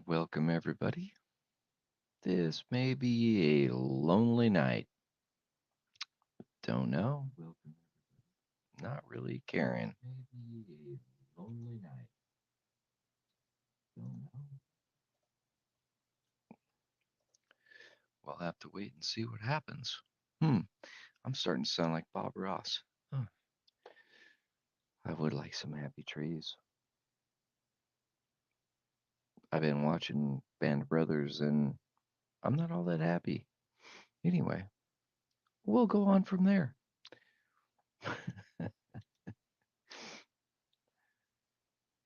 Welcome, everybody. This may be a lonely night. Don't know. Welcome. Not really caring. Maybe a lonely night. Don't know. We'll have to wait and see what happens. I'm starting to sound like Bob Ross. Huh. I would like some happy trees. I've been watching Band of Brothers and I'm not all that happy. Anyway, we'll go on from there.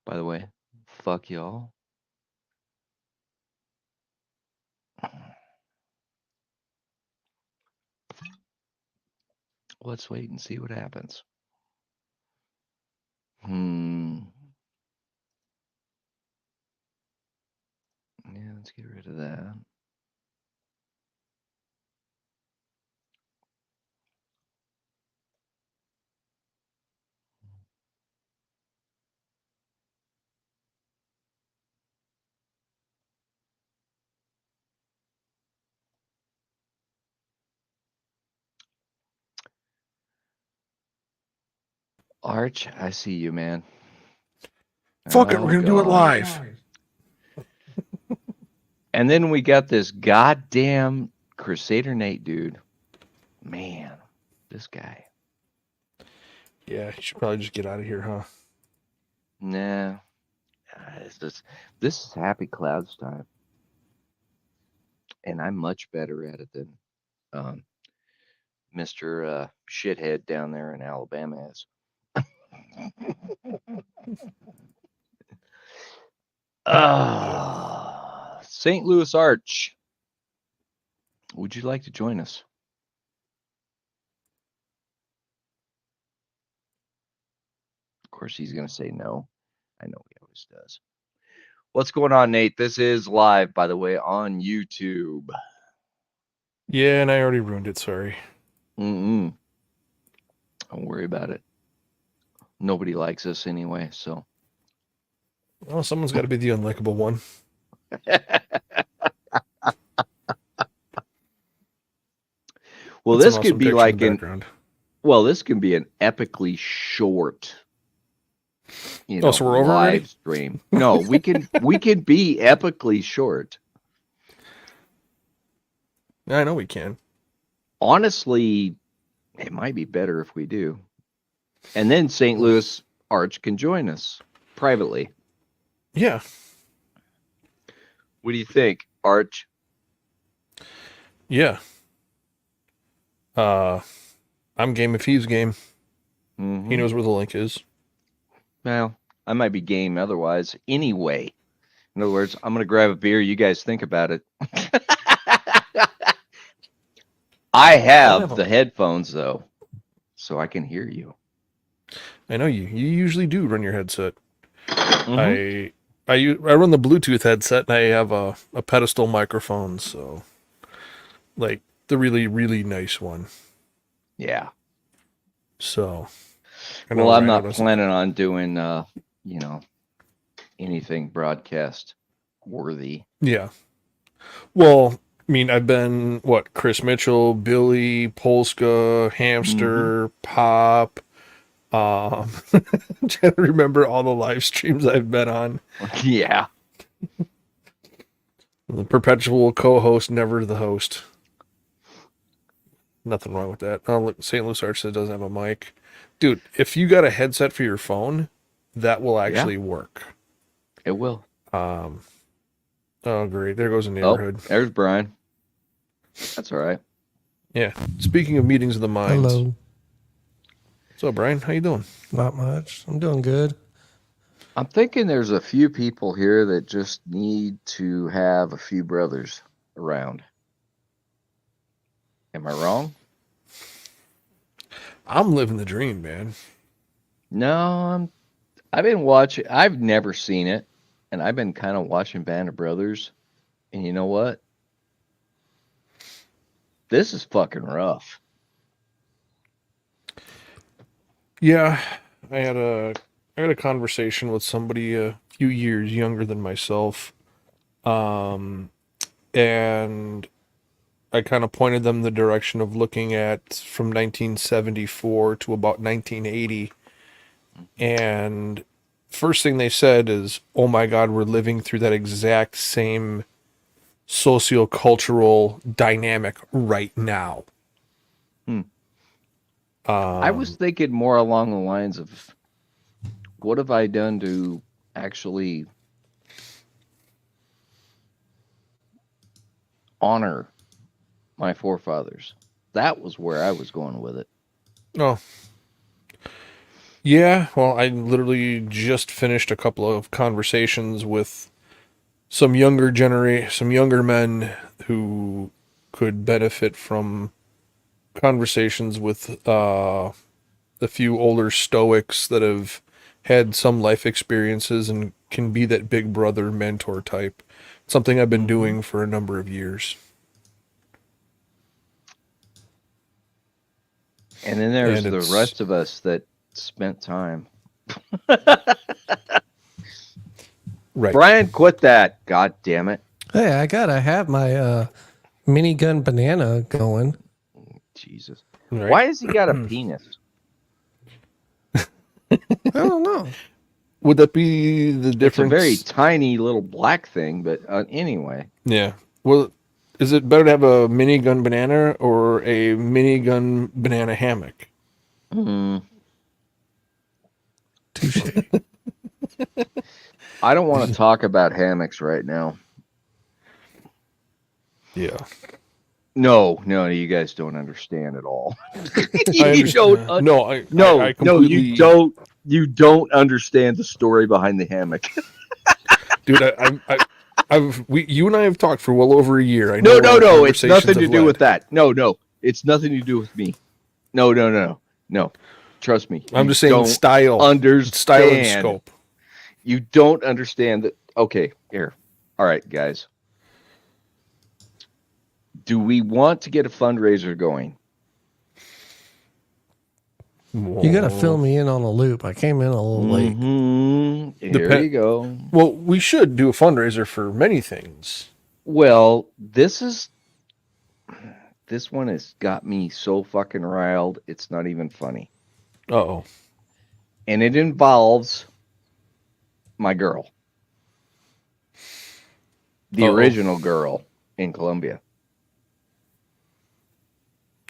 By the way, fuck y'all. Let's wait and see what happens. Hmm. Yeah, let's get rid of that. Arch, I see you, man. Fuck it, Oh, we're gonna do it God. live. And then we got this goddamn Crusader Nate dude. Man, this guy. Yeah, you should probably just get out of here, huh? Nah. This is Happy Clouds time. And I'm much better at it than Mr. Shithead down there in Alabama is. St. Louis Arch. Would you like to join us? Of course, he's going to say no. I know he always does. What's going on, Nate? This is live, by the way, on YouTube. Yeah, and I already ruined it, sorry. Don't worry about it. Nobody likes us anyway, so. Well, someone's got to be the unlikable one. Well, That's this an could awesome be picture like in the background. well, this can be an epically short, so we're over live already? stream. No, we can be epically short. Yeah, I know we can. Honestly, it might be better if we do. And then St. Louis Arch can join us privately. Yeah. What do you think, Arch? Yeah. I'm game if he's game. Mm-hmm. He knows where the link is. Well, I might be game otherwise. Anyway, in other words, I'm going to grab a beer. You guys think about it. I have the headphones, though, so I can hear you. I know you. You usually do run your headset. Mm-hmm. I run the Bluetooth headset, and I have a pedestal microphone, so like the really, really nice one. Yeah. So. Well, I'm not planning on doing, anything broadcast worthy. Yeah. Well, I mean, I've been, Chris Mitchell, Billy, Polska, Hamster, Pop. I'm trying to remember all the live streams I've been on. Yeah. The perpetual co-host, never the host. Nothing wrong with that. Oh, look, St. Louis Arch says it doesn't have a mic. Dude, if you got a headset for your phone, that will actually work. It will. Oh, great. There goes a neighborhood. Oh, there's Brian. That's all right. Yeah. Speaking of meetings of the minds. Hello. So, Brian, how you doing? Not much. I'm doing good. I'm thinking there's a few people here that just need to have a few brothers around. Am I wrong? I'm living the dream, man. No, I've been watching. I've never seen it, and I've been kind of watching Band of Brothers. And you know what? This is fucking rough. Yeah, I had a conversation with somebody a few years younger than myself And I kind of pointed them the direction of looking at from 1974 to about 1980. And first thing they said is, "Oh my God, we're living through that exact same sociocultural dynamic right now." Hmm. I was thinking more along the lines of, what have I done to actually honor my forefathers? That was where I was going with it. Oh, yeah. Well, I literally just finished a couple of conversations with some some younger men who could benefit from conversations with a few older stoics that have had some life experiences and can be that big brother mentor type. Something I've been doing for a number of years. And then there's And the it's rest of us that spent time. right. Brian, quit that. God damn it. Hey, I gotta have my minigun banana going. Jesus. Right. Why has he got a penis? I don't know. Would that be the It's a difference? very tiny little black thing, but anyway. Yeah. Well, is it better to have a minigun banana or a minigun banana hammock? Touche. I don't want to talk about hammocks right now. Yeah. No, you guys don't understand at all. I You don't. understand. No, I No, completely. you don't. You don't understand the story behind the hammock. Dude. You and I have talked for well over a year. I No, know our it's conversations nothing to have do led. with that. No, it's nothing to do with me. No. Trust me. I'm you just saying don't style and understand. scope. You don't understand that. Okay, here. All right, guys. Do we want to get a fundraiser going? You gotta fill me in on a loop. I came in a little late. Here you go. Well, we should do a fundraiser for many things. Well, this one has got me so fucking riled. It's not even funny. Uh-oh. And it involves my girl. The original girl in Colombia.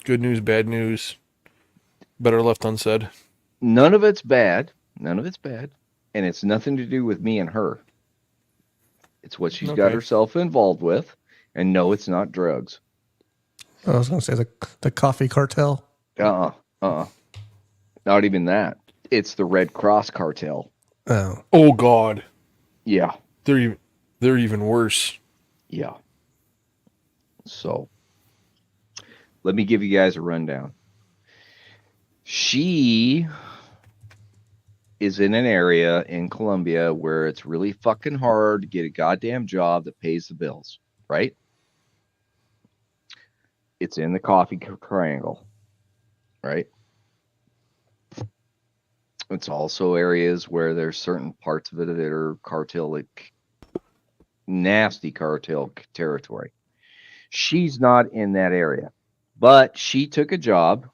Good news, bad news. Better left unsaid. None of it's bad. And it's nothing to do with me and her. It's what she's got herself involved with. And no, it's not drugs. I was gonna say the coffee cartel. Not even that. It's the Red Cross cartel. Oh God. Yeah. They're even worse. Yeah. So, let me give you guys a rundown. She is in an area in Colombia where it's really fucking hard to get a goddamn job that pays the bills, right? It's in the coffee triangle, right? It's also areas where there's certain parts of it that are cartel, like nasty cartel territory. She's not in that area, but she took a job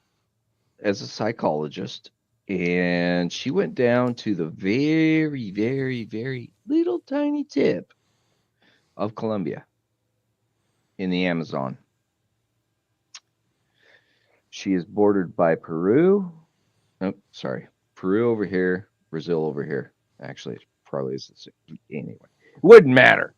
as a psychologist, and she went down to the very, very, very little tiny tip of Colombia in the Amazon. She is bordered by Peru. Oh, sorry. Peru over here, Brazil over here. Actually, it probably is the same. Anyway, it wouldn't matter.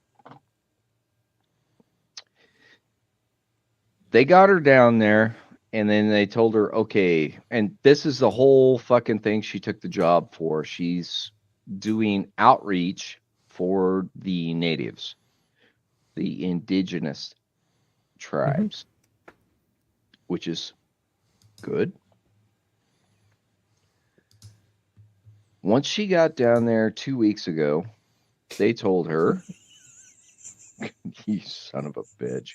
They got her down there, and then they told her, okay, and this is the whole fucking thing she took the job for. She's doing outreach for the natives, the indigenous tribes, which is good. Once she got down there 2 weeks ago, they told her, you son of a bitch.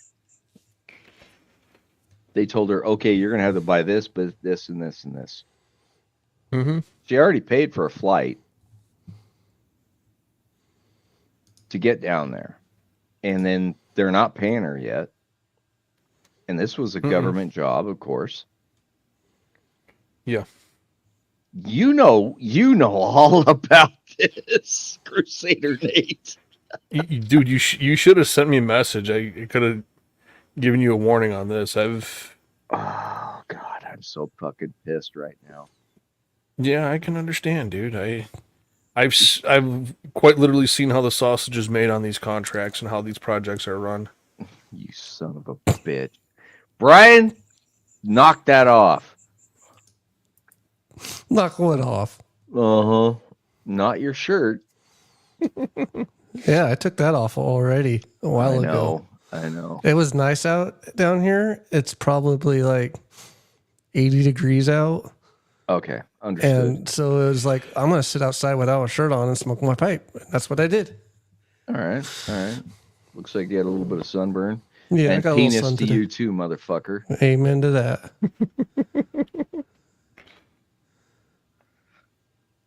They told her, okay, you're going to have to buy this, but this and this and this. Mm-hmm. She already paid for a flight to get down there. and then they're not paying her yet. And this was a government job, of course. Yeah. You know all about this, Crusader Nate. Dude, you should have sent me a message. I could have given you a warning on this. Oh God, I'm so fucking pissed right now. Yeah, I can understand, dude. I've quite literally seen how the sausage is made on these contracts and how these projects are run. You son of a bitch. Brian, knock that off. Knock what off? Uh-huh. Not your shirt. Yeah, I took that off already a while ago. I know. It was nice out down here. It's probably like 80 degrees out. Okay, understood. And so it was like, I'm going to sit outside without a shirt on and smoke my pipe. That's what I did. All right. Looks like you had a little bit of sunburn. Yeah, I And got a little penis sun to today. you too, motherfucker. Amen to that.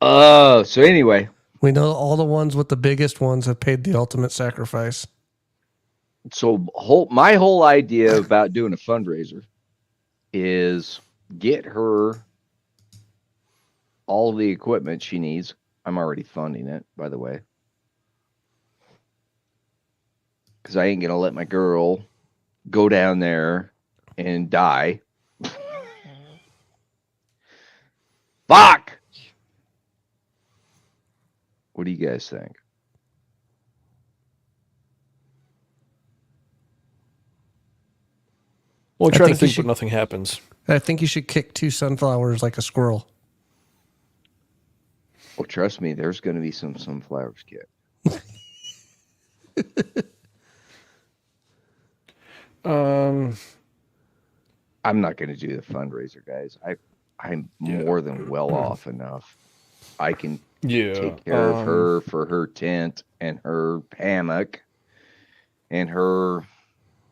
So anyway, We know all the ones with the biggest ones have paid the ultimate sacrifice. so my whole idea about doing a fundraiser is get her all the equipment she needs. I'm already funding it, by the way. Because I ain't going to let my girl go down there and die. Fuck! What do you guys think? Well, I try to think you think, should- but nothing happens. I think you should kick 2 sunflowers like a squirrel. Oh, trust me, there's going to be some sunflowers kicked. Um, I'm not going to do the fundraiser, guys. I'm more than well off enough. I can yeah. take care of her for her tent and her hammock and her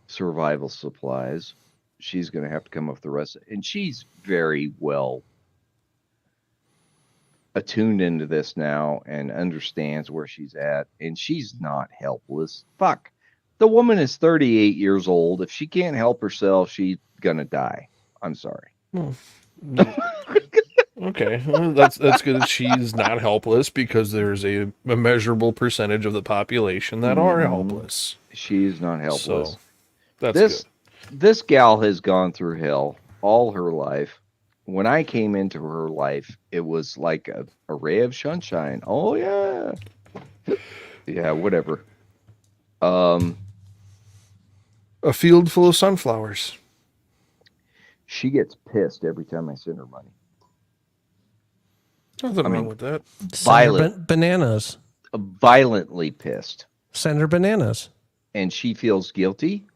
survival supplies. She's going to have to come up with the rest. And she's very well attuned into this now and understands where she's at. And she's not helpless. Fuck. The woman is 38 years old. If she can't help herself, she's going to die. I'm sorry. Okay, well, that's good that she's not helpless, because there's a measurable percentage of the population that are Mhm. helpless. She's not helpless. So that's this good. this gal has gone through hell all her life. When I came into her life, it was like a ray of sunshine. Oh yeah. Yeah, whatever. A field full of sunflowers. She gets pissed every time I send her money. Nothing I mean, wrong with that. Send her Violent. bananas. Violently pissed. Send her bananas. And she feels guilty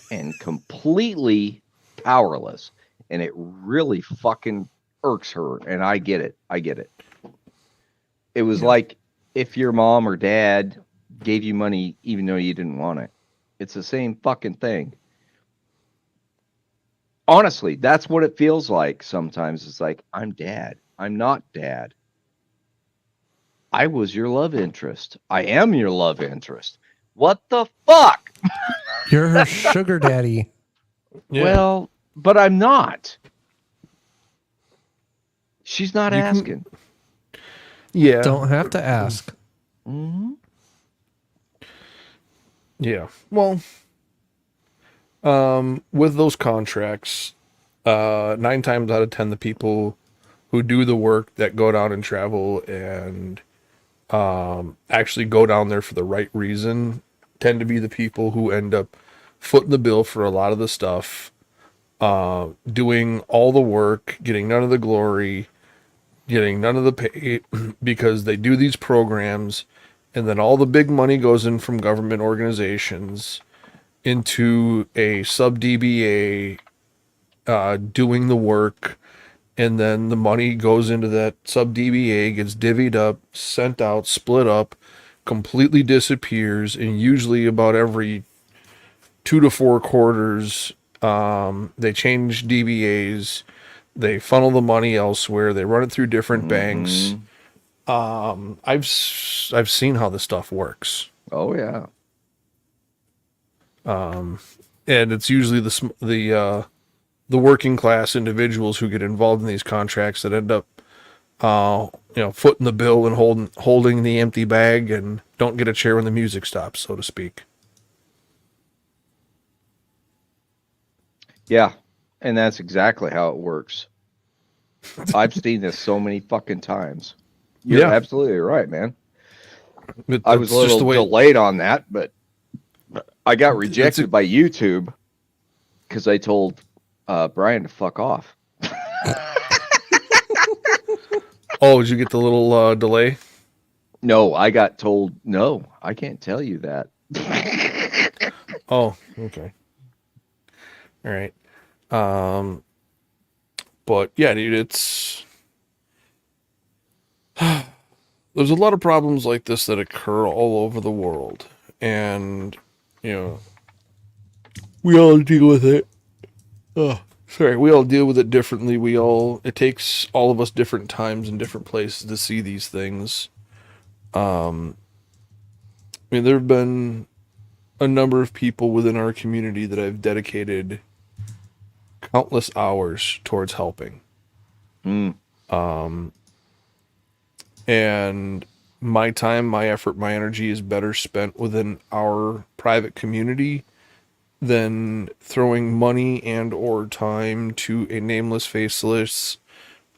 and completely powerless. And it really fucking irks her. And I get it. It was like if your mom or dad gave you money even though you didn't want it. It's the same fucking thing. Honestly, that's what it feels like sometimes. It's like, I'm dad. I'm not dad. I was your love interest. I am your love interest. What the fuck? You're her sugar daddy. Yeah. Well, but I'm not. She's not You can- asking. yeah. Don't have to ask. Mhm. Yeah. Well, with those contracts, 9 times out of 10, the people who do the work that go down and travel and actually go down there for the right reason tend to be the people who end up footing the bill for a lot of the stuff, doing all the work, getting none of the glory, getting none of the pay, because they do these programs, and then all the big money goes in from government organizations into a sub DBA doing the work, and then the money goes into that sub DBA, gets divvied up, sent out, split up, completely disappears, and usually about every 2 to 4 quarters, they change DBAs, they funnel the money elsewhere, they run it through different banks. I've seen how this stuff works. Oh yeah. And it's usually the working class individuals who get involved in these contracts that end up, footing the bill and holding the empty bag and don't get a chair when the music stops, so to speak. Yeah, and that's exactly how it works. I've seen this so many fucking times. You're Yeah. absolutely right, man. But I was a that's just little the way. delayed on that, but I got rejected by YouTube because I told Brian to fuck off. Oh, did you get the little delay? No, I got told, no, I can't tell you that. Oh, okay. All right. But yeah, dude, it's there's a lot of problems like this that occur all over the world, and we all deal with it. Oh, sorry, we all deal with it differently. It takes all of us different times and different places to see these things. I mean, there have been a number of people within our community that I've dedicated countless hours towards helping. Mm. And my time, my effort, my energy is better spent within our private community than throwing money and or time to a nameless, faceless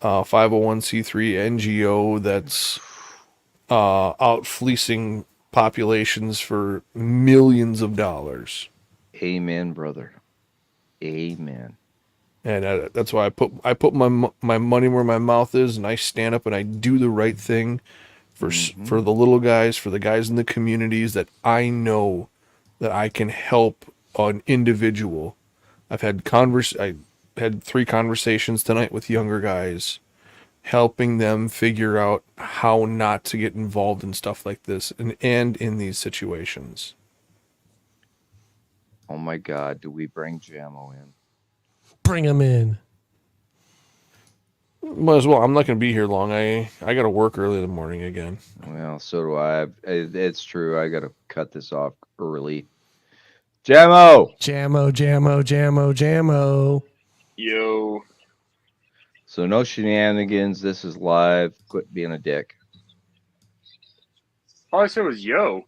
501c3 NGO that's out fleecing populations for millions of dollars. Amen, brother. Amen. And that's why I put my money where my mouth is, and I stand up and I do the right thing for the little guys, for the guys in the communities that I know that I can help an individual. I had 3 conversations tonight with younger guys, helping them figure out how not to get involved in stuff like this and in these situations. Oh my God, do we bring Jamo in? Bring him in. Might as well. I'm not going to be here long. I got to work early in the morning again. Well, so do I. It's true. I got to cut this off early. Jamo! Jammo, jammo, jammo, jammo. Yo. So no shenanigans. This is live. Quit being a dick. All I said was yo.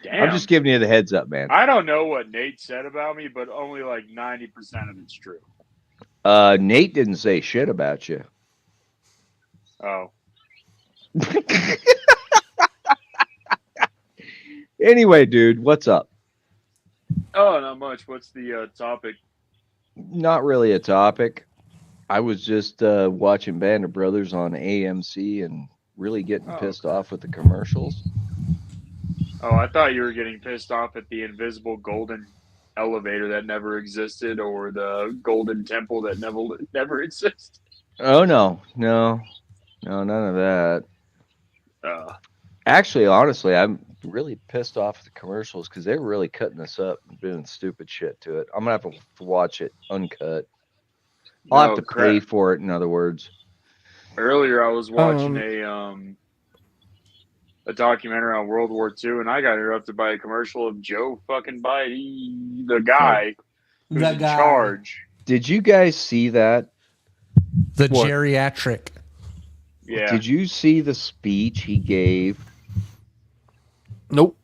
Damn. I'm just giving you the heads up, man. I don't know what Nate said about me, but only like 90% of it's true. Nate didn't say shit about you. Oh. Anyway, dude, what's up? Oh, not much. What's the topic? Not really a topic. I was just watching Band of Brothers on AMC and really getting pissed off with the commercials. Oh, I thought you were getting pissed off at the invisible golden elevator that never existed, or the golden temple that never existed. Oh no, none of that. Actually, honestly, I'm really pissed off at the commercials because they were really cutting this up and doing stupid shit to it. I'm gonna have to watch it uncut. I'll have to pay for it. In other words, earlier I was watching a documentary on World War II, and I got interrupted by a commercial of Joe fucking Biden, the guy who's in charge. Did you guys see that? The geriatric. Yeah. Did you see the speech he gave? Nope.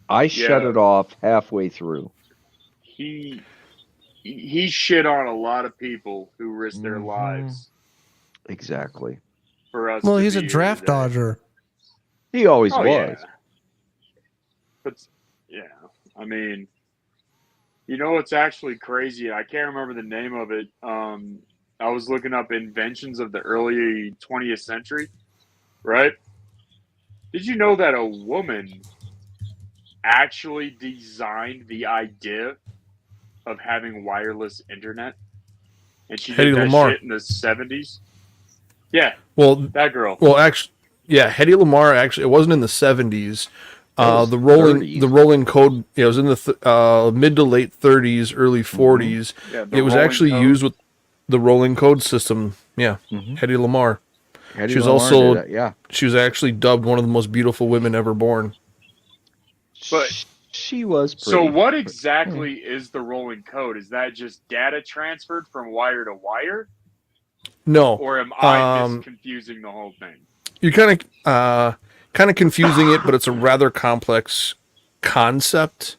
I shut it off halfway through. He shit on a lot of people who risk their lives. Exactly. For us. Well, he's a draft dodger. He always was. Yeah. But yeah, I mean, you know what's actually crazy? I can't remember the name of it. I was looking up inventions of the early 20th century, right? Did you know that a woman actually designed the idea of having wireless internet? And she did that shit in the 70s? Yeah. Well, that girl. Well, actually, yeah, Hedy Lamarr. Actually, it wasn't in the 70s. The rolling code. It was in the mid to late 30s, early 40s. Yeah, it was actually used with the rolling code system. Yeah, Hedy Lamarr. She was also she was actually dubbed one of the most beautiful women ever born. But she was pretty. so what exactly is the rolling code? Is that just data transferred from wire to wire, No, or am I Um, misconfusing the whole thing? you're kind of confusing it, but it's a rather complex concept.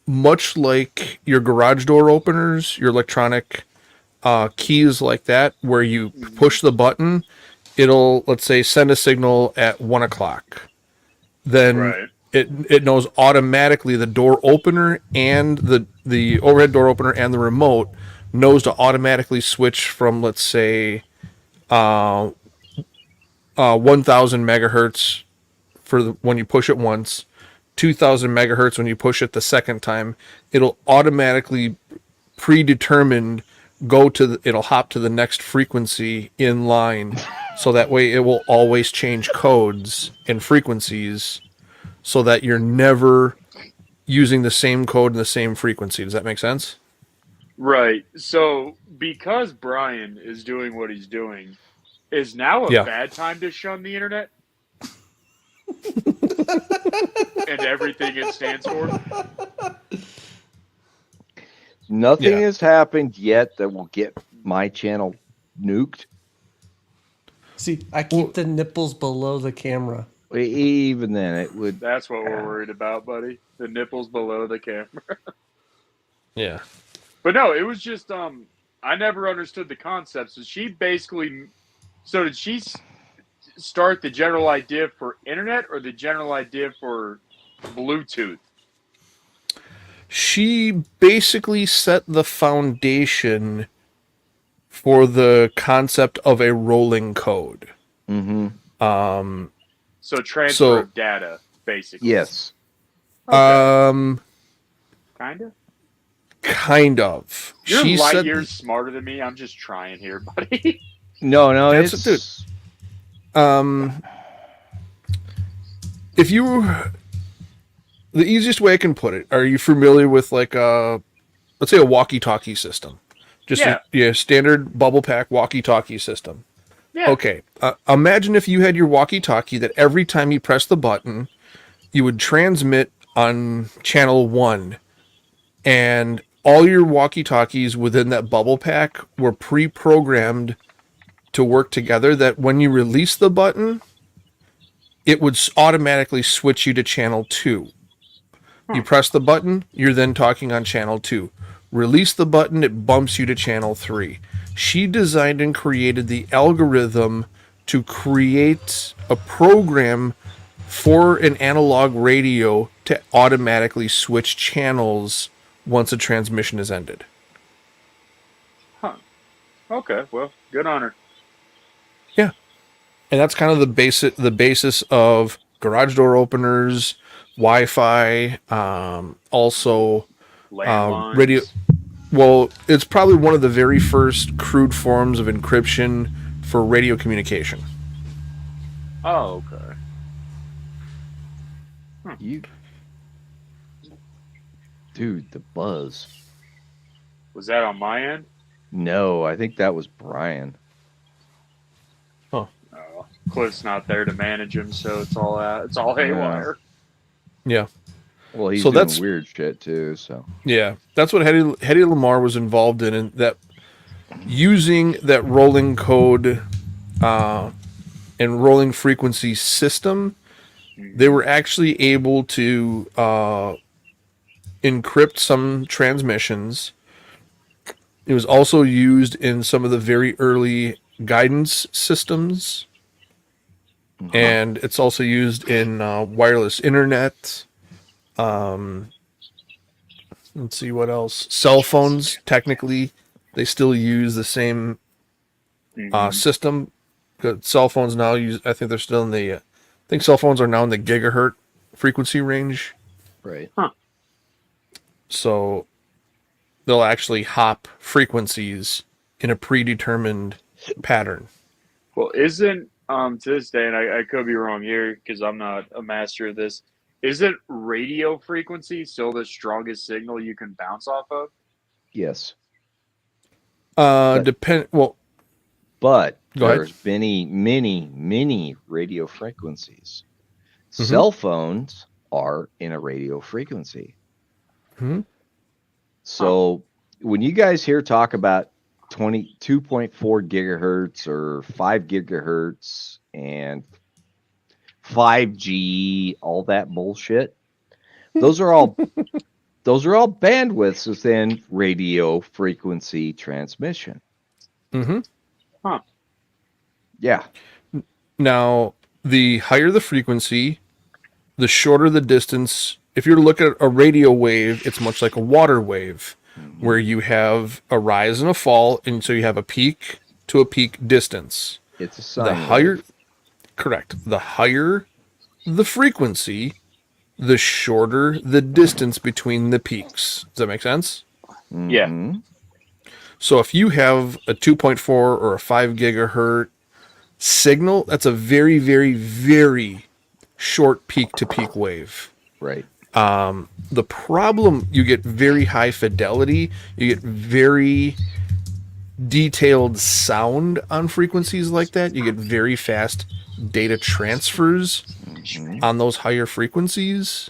Much like your garage door openers, your electronic keys like that, where you push the button, it'll, let's say, send a signal at 1 o'clock. Then Right. it knows automatically the door opener and the overhead door opener and the remote knows to automatically switch from, let's say, 1000 megahertz when you push it once, 2000 megahertz when you push it the second time. It'll automatically predetermined it'll hop to the next frequency in line, so that way it will always change codes and frequencies, so that you're never using the same code and the same frequency. Does that make sense? Right. So because Brian is doing what he's doing, is now a Yeah. bad time to shun the internet? And everything it stands for? Nothing Yeah. has happened yet that will get my channel nuked. See, I keep the nipples below the camera. Even then, it would. That's what we're worried about, buddy. The nipples below the camera. Yeah. But no, it was just I never understood the concept. So she basically, so did she start the general idea for internet or the general idea for Bluetooth? She basically set the foundation for the concept of a rolling code. Mm-hmm. So transfer So- of data, basically. Yes. Um, Kind of. kind of. You're She light said years smarter than me. I'm just trying here, buddy. No, That's it's if you, the easiest way I can put it, are you familiar with like let's say a walkie-talkie system? Just Yeah. a standard bubble pack walkie-talkie system. Yeah. Okay. Imagine if you had your walkie-talkie that every time you press the button, you would transmit on channel 1, and all your walkie-talkies within that bubble pack were pre-programmed to work together, that when you release the button, it would automatically switch you to channel 2. You press the button, you're then talking on channel 2. Release the button, it bumps you to channel 3. She designed and created the algorithm to create a program for an analog radio to automatically switch channels once a transmission is ended. Okay. Well, good on her. Yeah. And that's kind of the basis of garage door openers, Wi-Fi, also Landlines. radio. Well, it's probably one of the very first crude forms of encryption for radio communication. Oh, okay. you, dude. The buzz. Was that on my end? No, I think that was Brian. Oh, Cliff's not there to manage him, so it's all haywire. Yeah. Well, he's So doing that's- weird shit too. So Yeah, that's what Hedy Lamarr was involved in, and that using that rolling code and rolling frequency system, they were actually able to encrypt some transmissions. It was also used in some of the very early guidance systems, and it's also used in wireless internet. Let's see what else. Cell phones, technically, they still use the same system. Cell phones now use. I think they're still in the. I think cell phones are now in the gigahertz frequency range. right. So they'll actually hop frequencies in a predetermined pattern. Well, isn't to this day, and I could be wrong here because I'm not a master of this. Isn't radio frequency still the strongest signal you can bounce off of? Yes, Well, but Go ahead. there's many radio frequencies. Mhm. Cell phones are in a radio frequency. Hmm? So when you guys hear talk about 22.4 gigahertz or 5 gigahertz and 5G, all that bullshit, those are all bandwidths within radio frequency transmission. Hmm. Yeah. Now, the higher the frequency, the shorter the distance. If you're to look at a radio wave, it's much like a water wave, where you have a rise and a fall, and so you have a peak to a peak distance. It's a sine The wave. higher, correct, the higher the frequency, the shorter the distance between the peaks. Does that make sense? Yeah. Mhm. So if you have a 2.4 or a 5 gigahertz signal, that's a very, very, very short peak to peak wave. Right. The problem, you get very high fidelity, you get very detailed sound on frequencies like that, you get very fast data transfers Mhm. on those higher frequencies.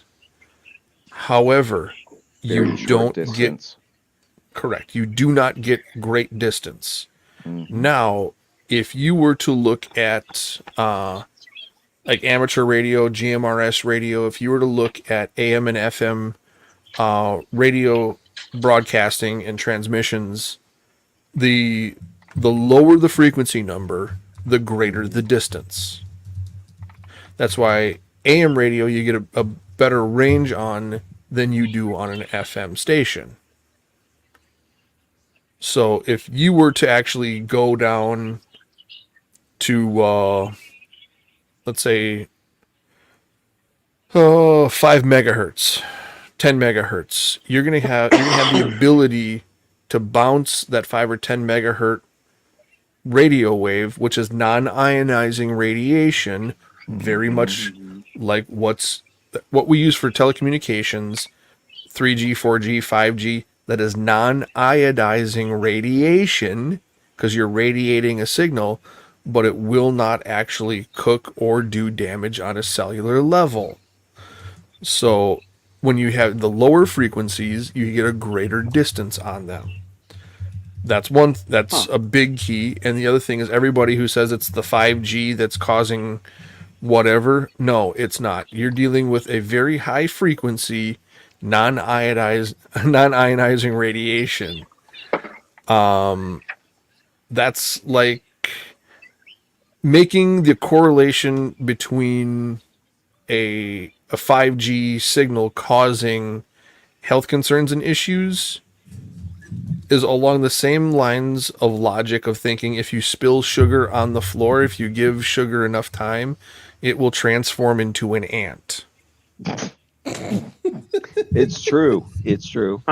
However, Very you short don't get distance. correct. You do not get great distance. Mhm. Now, if you were to look at like amateur radio, GMRS radio, if you were to look at AM and FM radio broadcasting and transmissions, the lower the frequency number, the greater the distance. That's why AM radio you get a better range on than you do on an FM station. So if you were to actually go down to let's say 5 megahertz, 10 megahertz, you're gonna have the ability to bounce that 5 or 10 megahertz radio wave, which is non-ionizing radiation, very much like what we use for telecommunications, 3G, 4G, 5G, that is non-iodizing radiation, because you're radiating a signal, but it will not actually cook or do damage on a cellular level. So when you have the lower frequencies, you get a greater distance on them. That's a big key. And the other thing is, everybody who says it's the 5G that's causing whatever, no, it's not. You're dealing with a very high frequency non-ionizing radiation. That's like making the correlation between a 5G signal causing health concerns and issues is along the same lines of logic of thinking, if you spill sugar on the floor, if you give sugar enough time, it will transform into an ant. It's true. It's true.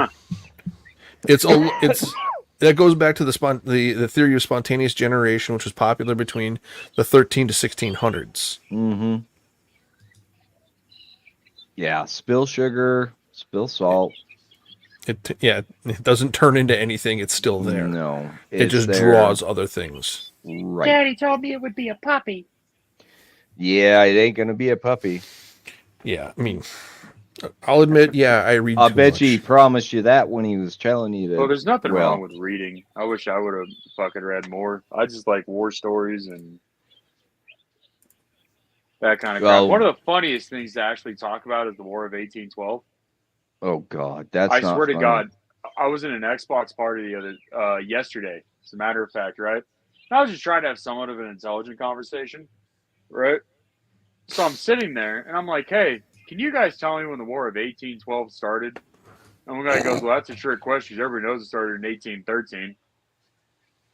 It's that goes back to the theory of spontaneous generation, which was popular between the 13 to 1600s. Mm-hmm. Yeah. Spill sugar, spill salt. It doesn't turn into anything. It's still there. No. It just there. draws other things. Right. Daddy told me it would be a puppy. Yeah, it ain't gonna be a puppy. Yeah, I mean, I'll admit, yeah, I read. I too bet much. you he promised you that when he was telling you that. Well, there's nothing well, wrong with reading. I wish I would have fucking read more. I just like war stories and that kind of crap. Well- One of the funniest things to actually talk about is the War of 1812. Oh God, that's I not swear to funny. God, I was in an Xbox party yesterday. As a matter of fact, right? And I was just trying to have somewhat of an intelligent conversation, right? So I'm sitting there and I'm like, "Hey, can you guys tell me when the War of 1812 started?" And one guy goes, "Well, that's a trick question. Everybody knows it started in 1813."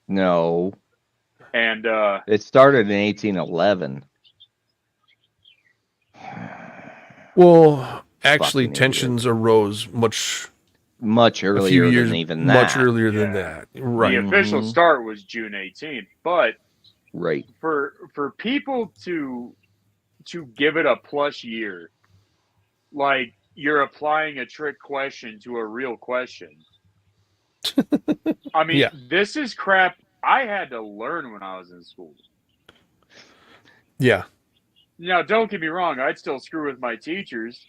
No, And it started in 1811. Well, actually, Fucking tensions arose much Much a earlier few years, than even that. much earlier than Yeah. that. Right. the official Mhm. start was June 18th. But Right. for people to give it a plus year, like you're applying a trick question to a real question. I mean, Yeah. this is crap I had to learn when I was in school. Yeah. Now, don't get me wrong, I'd still screw with my teachers,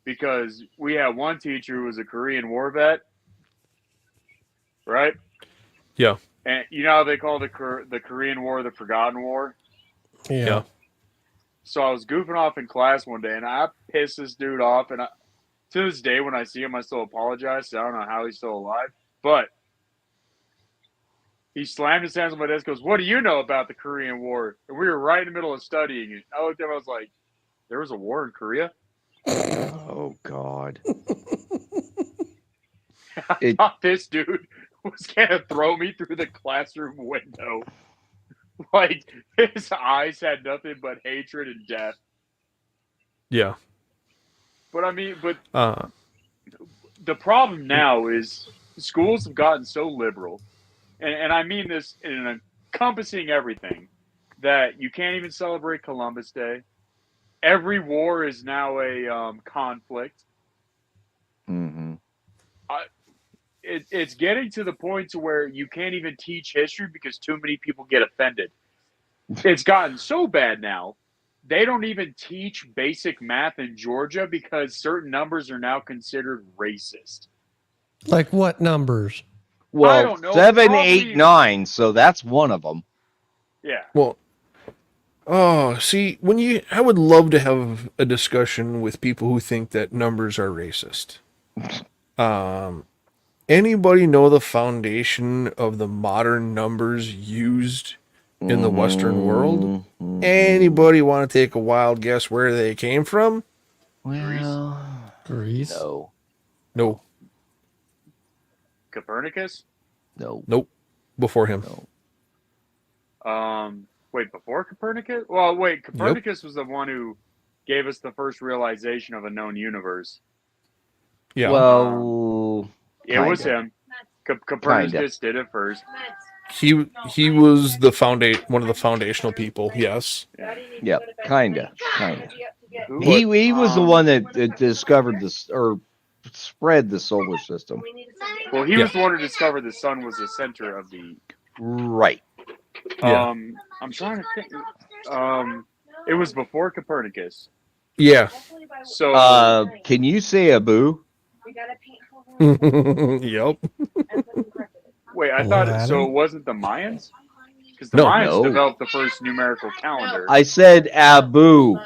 because we had one teacher who was a Korean War vet, right? Yeah. And you know how they call the Korean War the Forgotten War? Yeah. So I was goofing off in class one day, and I pissed this dude off. And to this day, when I see him, I still apologize. So I don't know how he's still alive. But he slammed his hands on my desk, goes, "What do you know about the Korean War?" And we were right in the middle of studying it. I looked at him, I was like, "There was a war in Korea?" Oh God. I It- thought this dude was gonna throw me through the classroom window. Like his eyes had nothing but hatred and death. Yeah. But I mean, but Uh, the problem now is schools have gotten so liberal, and I mean this in encompassing everything, that you can't even celebrate Columbus Day. Every war is now a conflict. hmm It's getting to the point to where you can't even teach history because too many people get offended. It's gotten so bad now. They don't even teach basic math in Georgia because certain numbers are now considered racist. Like what numbers? Well, don't know, 7, probably- 8, 9. So that's one of them. Yeah. well, oh, see, I would love to have a discussion with people who think that numbers are racist. Anybody know the foundation of the modern numbers used in the Western world? Mhm. Anybody want to take a wild guess where they came from? Well, Greece. no, No, Copernicus? no. nope. Before him. Wait, before Copernicus? Well, wait, Copernicus was the one who gave us the first realization of a known universe. Yeah. Well, It was Kinda. him. Copernicus did it first. he was one of the foundational people. Yes. yeah, kinda. Who He was the um, one that discovered this or spread the solar system. Well, he Yeah. was the one who discovered the sun was the center of the. Right. Yeah. I'm trying to think. It was before Copernicus. Yeah. So Can you say Abu? Yep. wait, I thought Aladdin? so. It wasn't the Mayans because the No. Mayans No. developed the first numerical calendar. I said Abu.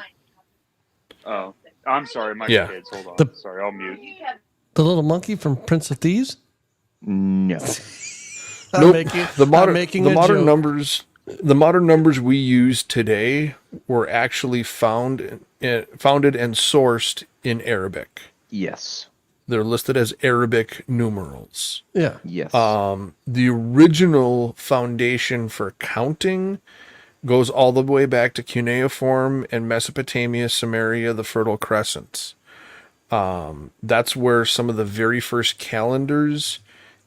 Oh, I'm sorry, my Yeah. kids. Hold on. The- Sorry, I'll mute. The little monkey from Prince of Thieves? No. Nope. I'm making a joke. The modern numbers we use today were actually founded and sourced in Arabic. Yes. They're listed as Arabic numerals. Yeah. Yes. The original foundation for counting goes all the way back to cuneiform and Mesopotamia, Samaria, the Fertile Crescent. That's where some of the very first calendars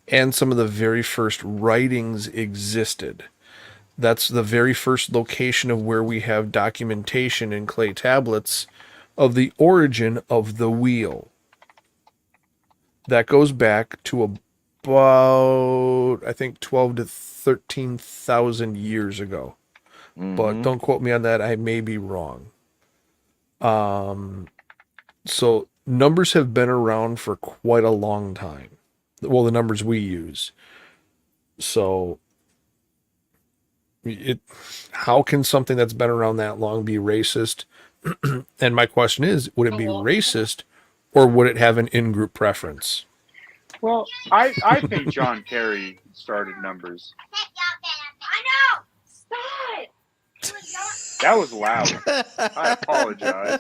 and some of the very first writings existed. That's the very first location of where we have documentation in clay tablets of the origin of the wheel. That goes back to about, I think, 12 to 13,000 years ago. But don't quote me on that. I may be wrong. So numbers have been around for quite a long time. Well, the numbers we use. So how can something that's been around that long be racist? And my question is, would it be racist or would it have an in-group preference? Well, I think John Kerry started numbers. That was loud. I apologize.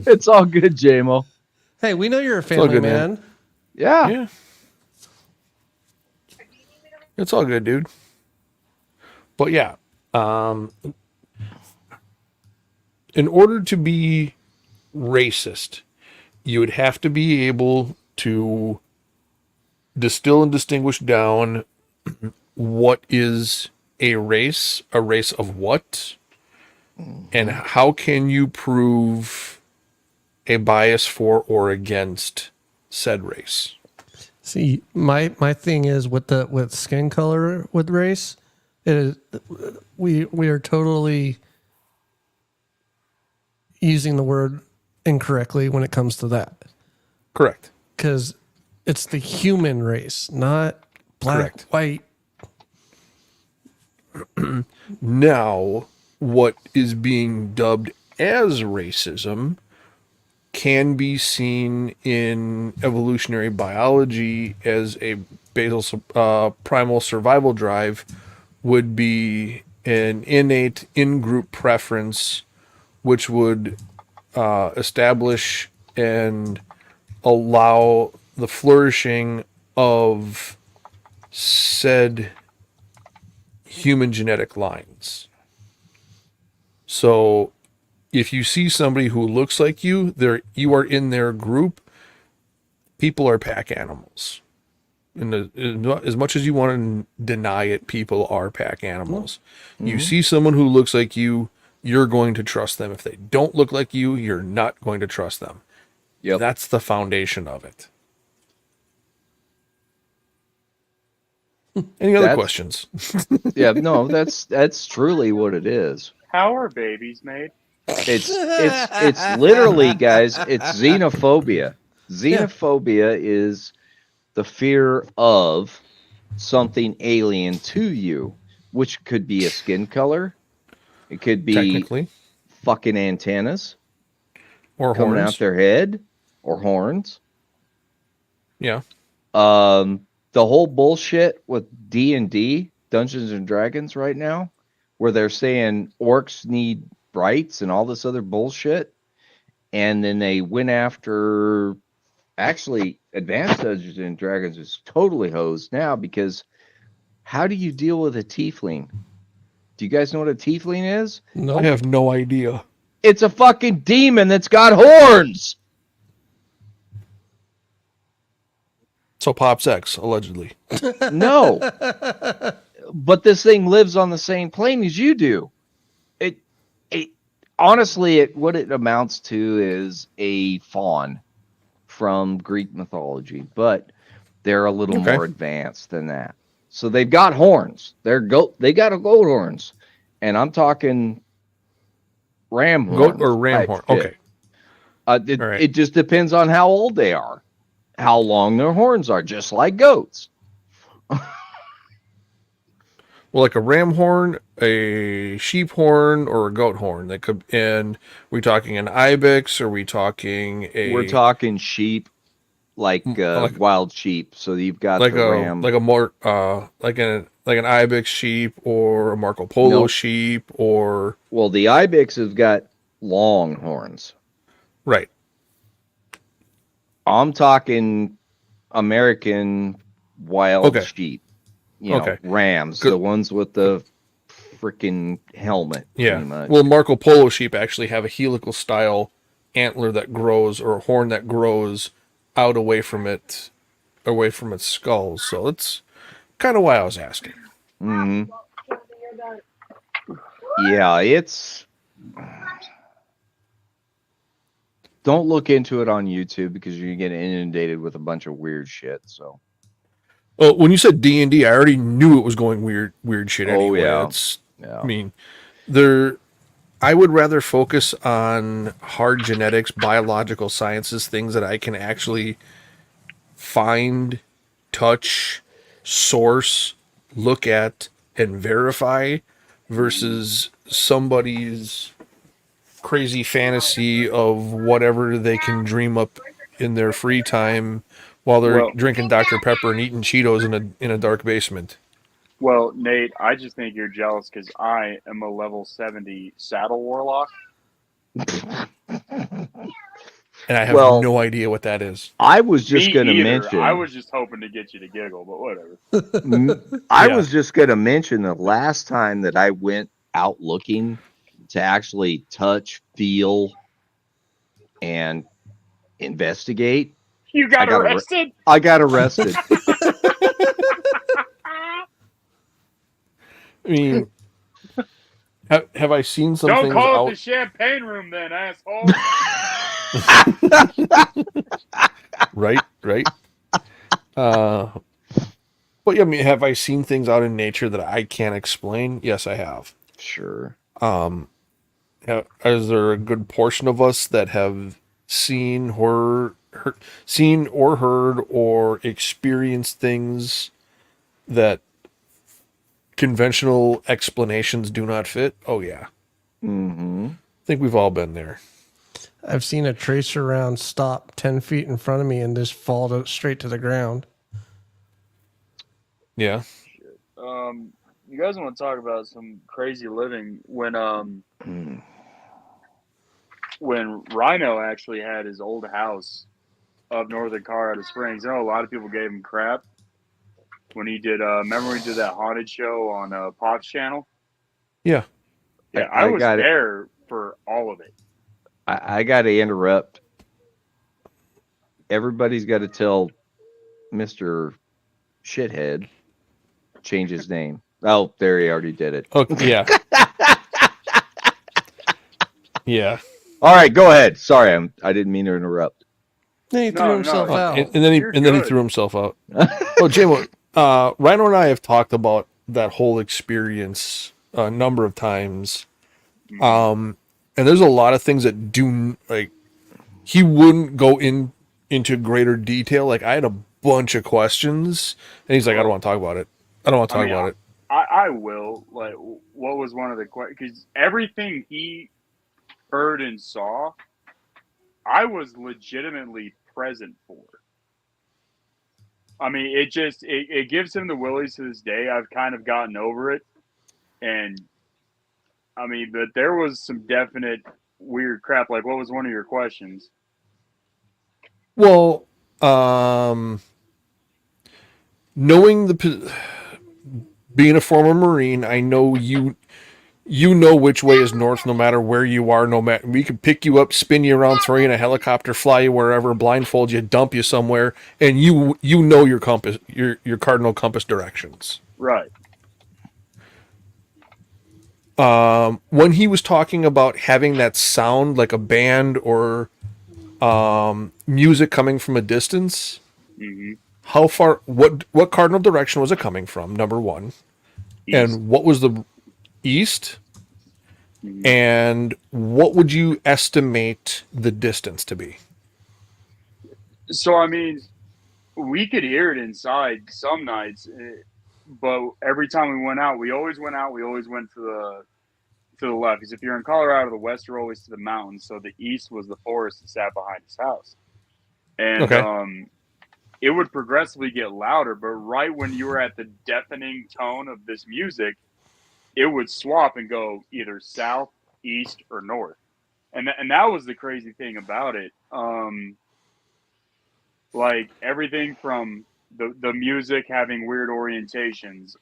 It's all good, JMO. Hey, we know you're a all family good, man. man. Yeah. Yeah. It's all good, dude. But yeah, in order to be racist, you would have to be able to distill and distinguish down what is a race of what, and how can you prove a bias for or against said race. See, my thing is with skin color with race, it is we are totally using the word incorrectly when it comes to that. Correct. Because it's the human race, not black, Correct. white. Now, what is being dubbed as racism can be seen in evolutionary biology as a primal survival drive, would be an innate in-group preference, which would establish and allow the flourishing of said human genetic lines. So if you see somebody who looks like you, you are in their group. People are pack animals. As much as you want to deny it, people are pack animals. You see someone who looks like you, you're going to trust them. If they don't look like you, you're not going to trust them. Yep. That's the foundation of it. Any other That's- questions? Yeah, no, that's truly what it is. How are babies made? It's literally, guys, it's xenophobia. Xenophobia is the fear of something alien to you, which could be a skin color. It could be Technically. fucking antennas Or coming horns. out their head or horns. Yeah. The whole bullshit with D&D, Dungeons and Dragons right now, where they're saying orcs need rights and all this other bullshit. And then they went after, actually, Advanced Dungeons and Dragons is totally hosed now, because how do you deal with a tiefling? Do you guys know what a tiefling is? No. I have no idea. It's a fucking demon that's got horns. So Pop's X, allegedly. No. But this thing lives on the same plane as you do. It honestly, what it amounts to is a faun from Greek mythology, but they're a little Okay. more advanced than that. So they've got horns. They got a goat horns, and I'm talking ram horns. Goat or ram type horn? shit. Okay. All right. It just depends on how old they are, how long their horns are, just like goats. Well, like a ram horn, a sheep horn, or a goat horn. That could. And we talking an ibex? Or we talking a? We're talking sheep, like like- wild sheep. So you've got like the a ram. like a more like an ibex sheep or a Marco Polo Nope. sheep or Well, the ibex has got long horns. right. I'm talking American wild Okay. sheep. You know, Okay. rams, Good. the ones with the freaking helmet. Yeah. pretty much. Well, Marco Polo sheep actually have a helical style antler that grows, or a horn that grows out away from its skull. So that's kind of why I was asking. Mhm. Yeah, it's. Don't look into it on YouTube because you're gonna get inundated with a bunch of weird shit. So. Oh, when you said D&D, I already knew it was going weird shit Oh, anyway. yeah. It's, Yeah. I mean, I would rather focus on hard genetics, biological sciences, things that I can actually find, touch, source, look at, and verify versus somebody's crazy fantasy of whatever they can dream up in their free time while they're Well- drinking Dr. Pepper and eating Cheetos in a dark basement. Well, Nate, I just think you're jealous because I am a level 70 saddle warlock. And I have Well- no idea what that is. I was just Me going to either. mention. I was just hoping to get you to giggle, but whatever. I Yeah. was just going to mention the last time that I went out looking to actually touch, feel, and investigate. You got I got arrested? I got arrested. I mean, have I seen some Don't things call out? it the champagne room then, asshole. Right. But yeah, I mean, have I seen things out in nature that I can't explain? Yes, I have. Sure. Is there a good portion of us that have seen or heard or experienced things that conventional explanations do not fit? Oh yeah. Mm-hmm. I think we've all been there. I've seen a tracer round stop 10 feet in front of me and just straight to the ground. Yeah. You guys want to talk about some crazy living when Rhino actually had his old house up north of Colorado Springs. I know a lot of people gave him crap when he did. Remember when he did that haunted show on Pop's channel? Yeah. Yeah, I I was got it. there for all of it. I got to interrupt. Everybody's got to tell Mr. Shithead change his name. Oh, there he already did it. Okay. Yeah. Yeah. All right, go ahead. Sorry, I didn't mean to interrupt. He No, threw no, himself no. out. And then he You're and then he good. threw himself out. Oh, Jamo, Rhino and I have talked about that whole experience a number of times. And there's a lot of things that do like he wouldn't go into greater detail. Like I had a bunch of questions, and he's like, I don't want to talk about it. I don't want to talk about it. I will. Like, what was one of the questions? Because everything he heard and saw, I was legitimately present for. I mean, it gives him the willies to this day. I've kind of gotten over it, and I mean, but there was some definite weird crap. Like, what was one of your questions? Well, knowing being a former Marine, I know you know which way is north no matter where you are. No matter, we could pick you up, spin you around, throw you in a helicopter, fly you wherever, blindfold you, dump you somewhere, and you know your compass, your cardinal compass directions. Right. When he was talking about having that sound like a band or music coming from a distance, Mm-hmm. how far? What cardinal direction was it coming from? Number one, and what was the east? Mhm. And what would you estimate the distance to be? So I mean, we could hear it inside some nights, but every time we went out, we always went to the left. Because if you're in Colorado, the west are always to the mountains, so the east was the forest that sat behind his house, and Okay. it would progressively get louder. But right when you were at the deafening tone of this music, it would swap and go either south, east, or north, and that was the crazy thing about it. Like everything from the music having weird orientations.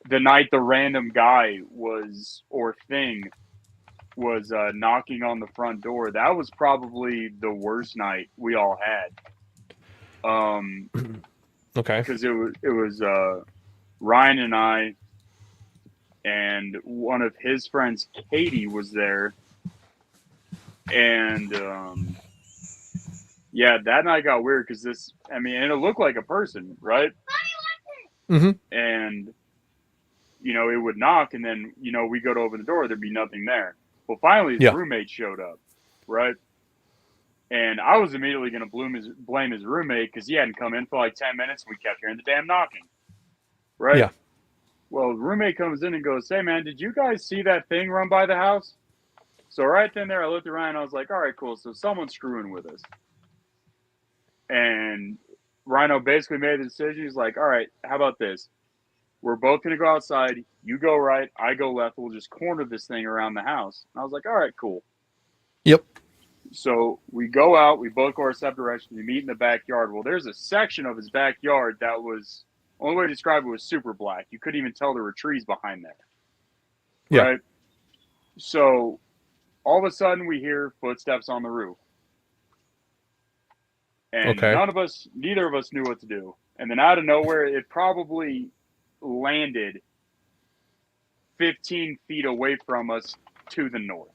The night the random guy thing was knocking on the front door, that was probably the worst night we all had. Okay. Because it was Ryan and I, and one of his friends, Katie, was there, and yeah, that night got weird because and it looked like a person, right? Mm-hmm. And it would knock, and then we go to open the door, there'd be nothing there. Well, finally his roommate showed up, right? And I was immediately going to blame his roommate because he hadn't come in for like 10 minutes, and we kept hearing the damn knocking, right? Yeah. Well, the roommate comes in and goes, "Hey man, did you guys see that thing run by the house?" So right then there, I looked around and I was like, all right, cool, so someone's screwing with us. And Rhino basically made the decision. He's like, all right, how about this? We're both going to go outside. You go right, I go left. We'll just corner this thing around the house. And I was like, all right, cool. Yep. So we go out. We both go our separate directions. We meet in the backyard. Well, there's a section of his backyard that was, only way to describe it was super black. You couldn't even tell there were trees behind there. Yeah. Right? So all of a sudden we hear footsteps on the roof. And Okay. neither of us knew what to do. And then out of nowhere, it probably landed 15 feet away from us to the north.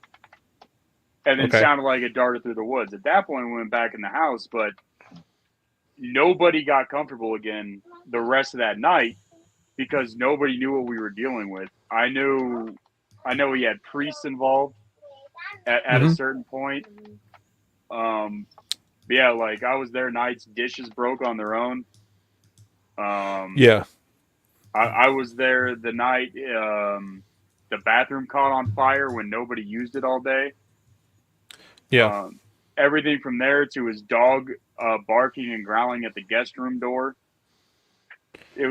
And then Okay. sounded like it darted through the woods. At that point, we went back in the house, but nobody got comfortable again the rest of that night because nobody knew what we were dealing with. I know we had priests involved at a certain point. But yeah, like I was there nights dishes broke on their own. Yeah. I was there the night the bathroom caught on fire when nobody used it all day. Yeah. Um, Everything from there to his dog barking and growling at the guest room door. It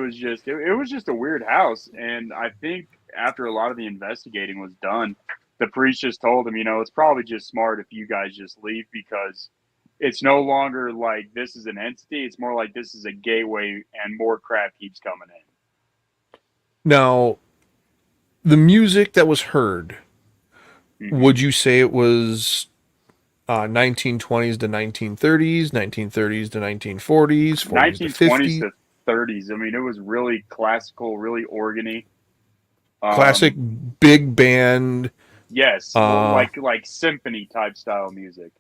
was just a weird house, and I think after a lot of the investigating was done, the priest just told him, it's probably just smart if you guys just leave because it's no longer like this is an entity. It's more like this is a gateway, and more crap keeps coming Now, the music that was heard, in. would you say it was 1920s to 1930s, 1930s to 1940s, 40s to 1920s 50s? to 30s. I mean, it was really classical, really organy. Classic big band. Yes, Uh, like symphony type style music.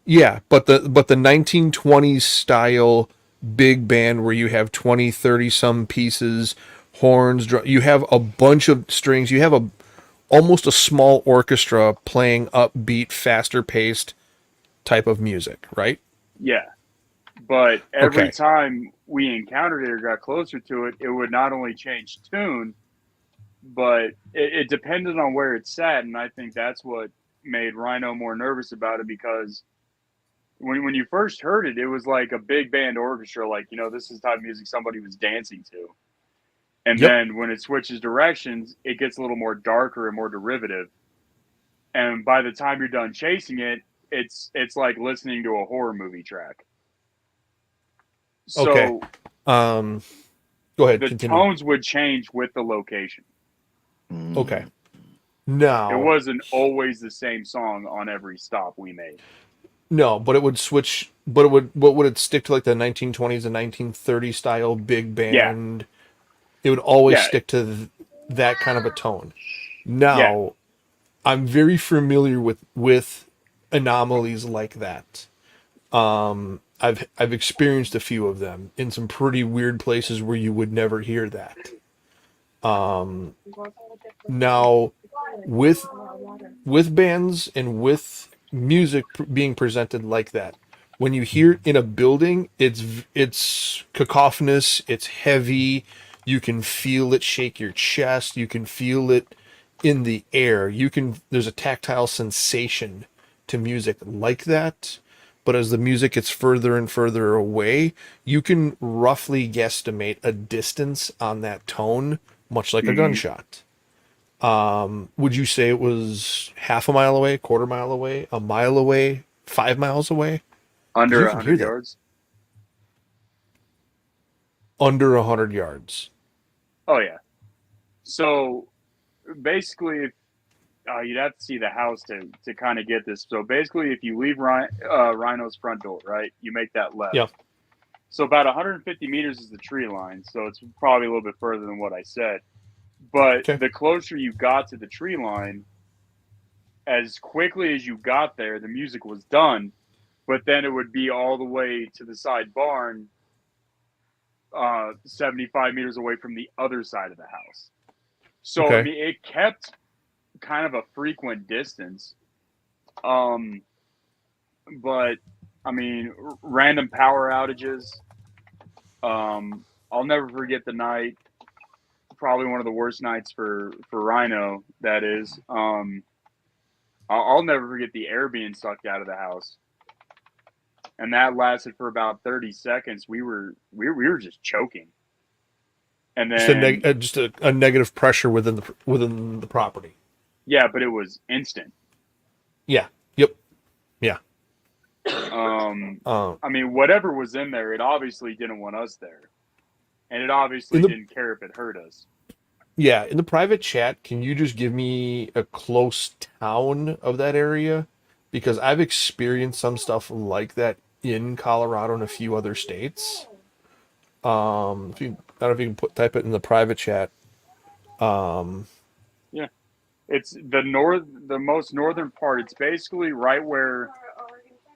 yeah, but the 1920s style big band where you have 20, 30 some pieces, horns, you have a bunch of strings, you have almost a small orchestra playing upbeat, faster paced type of music, right? Yeah, but every Okay. time we encountered it or got closer to it, it would not only change tune, but it depended on where it sat, and I think that's what made Rhino more nervous about it because when you first heard it, it was like a big band orchestra, like this is the type of music somebody was dancing to. And Yep. then when it switches directions, it gets a little more darker and more derivative. And by the time you're done chasing it, it's like listening to a horror movie track. Okay. So Um Go ahead, the continue. tones would change with the location. Okay. It Now, wasn't always the same song on every stop we made. no, but it would switch, but what would it stick to, like the 1920s and 1930s style big Yeah, band? It would always yeah, stick to that kind of a tone. yeah. Now, I'm very familiar with anomalies like that. I've experienced a few of them in some pretty weird places where you would never hear that. Now, with bands and with music being presented like that, when you hear it in a building, it's cacophonous, it's heavy, you can feel it shake your chest, you can feel it in the air, there's a tactile sensation to music like that. But as the music gets further and further away, you can roughly guesstimate a distance on that tone, much like a Hmm. gunshot. Would you say it was half a mile away, quarter mile away, a mile away, 5 miles away? Because Under you a can hear 100 that yards. under 100 yards. Oh yeah. So basically, you'd have to see the house to kind of get this. So basically, if you leave Rhino's front door, right, you make that left. Yeah. So about 150 meters is the tree line. So it's probably a little bit further than what I said. But Okay. the closer you got to the tree line, as quickly as you got there, the music was done. But then it would be all the way to the side barn, 75 meters away from the other side of the house. So, I Okay. mean, it kept kind of a frequent distance. Um, but I mean, random power outages. I'll never forget the night. Probably one of the worst nights for Rhino. That is. I'll never forget the air being sucked out of the house, and that lasted for about 30 seconds. We were just choking, and then Just a negative pressure within the property. yeah, but it was instant. Yeah. Yep. Yeah. Um, Um, I mean, whatever was in there, it obviously didn't want us there, and it in obviously the didn't care if it hurt us. Yeah, in the private chat, can you just give me a close town of that area? Because I've experienced some stuff like that in Colorado and a few other states. If you, I don't know if you can type it in the private chat. Um, Yeah, it's the most northern part. It's basically right where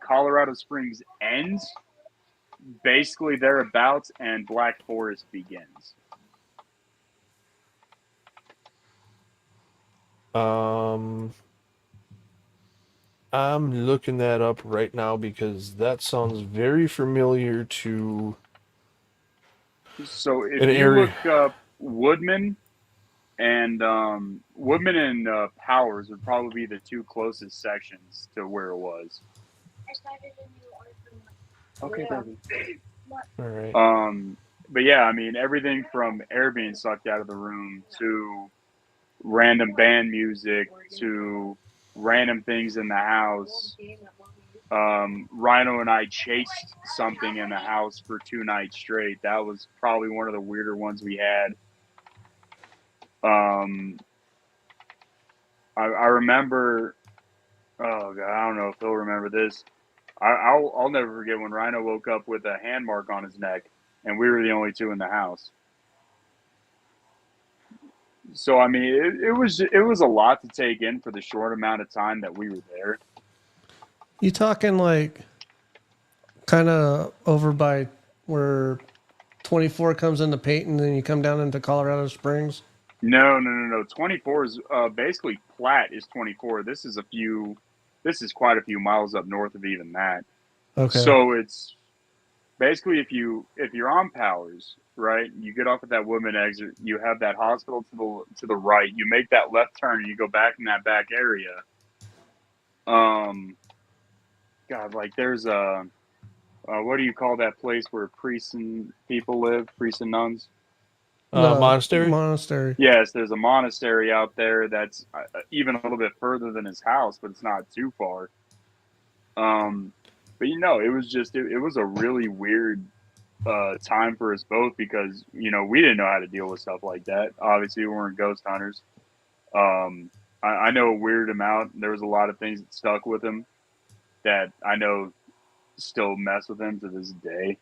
Colorado Springs ends, basically thereabouts, and Black Forest begins. um, I'm looking that up right now because that sounds very familiar to So if an you area. look up Woodman and Powers would probably be the two closest sections to where it was. Okay, baby. All right. But yeah, I mean everything from air being sucked out of the room to random band music to random things in the house. Rhino and I chased something in the house for 2 nights straight. That was probably one of the weirder ones we had. I remember. Oh god, I don't know if he'll remember this. I'll never forget when Rhino woke up with a hand mark on his neck, and we were the only two in the house. So I mean, it was a lot to take in for the short amount of time that we were there. You talking like kind of over by where 24 comes into Peyton, and then you come down into Colorado Springs? No. 24 is basically Platte is 24. This is quite a few miles up north of even that. Okay. So it's basically if you're on Powers, right? You get off at that Woodman exit. You have that hospital to the right. You make that left turn and you go back in that back area. God, like there's a what do you call that place where priests and people live? Priests and nuns. Monastery. Monastery. Yes, there's a monastery out there that's even a little bit further than his house, but it's not too far. But it was just it was a really weird time for us both because we didn't know how to deal with stuff like that. Obviously, we weren't ghost hunters. I know a weird amount. There was a lot of things that stuck with him that I know still mess with him to this day.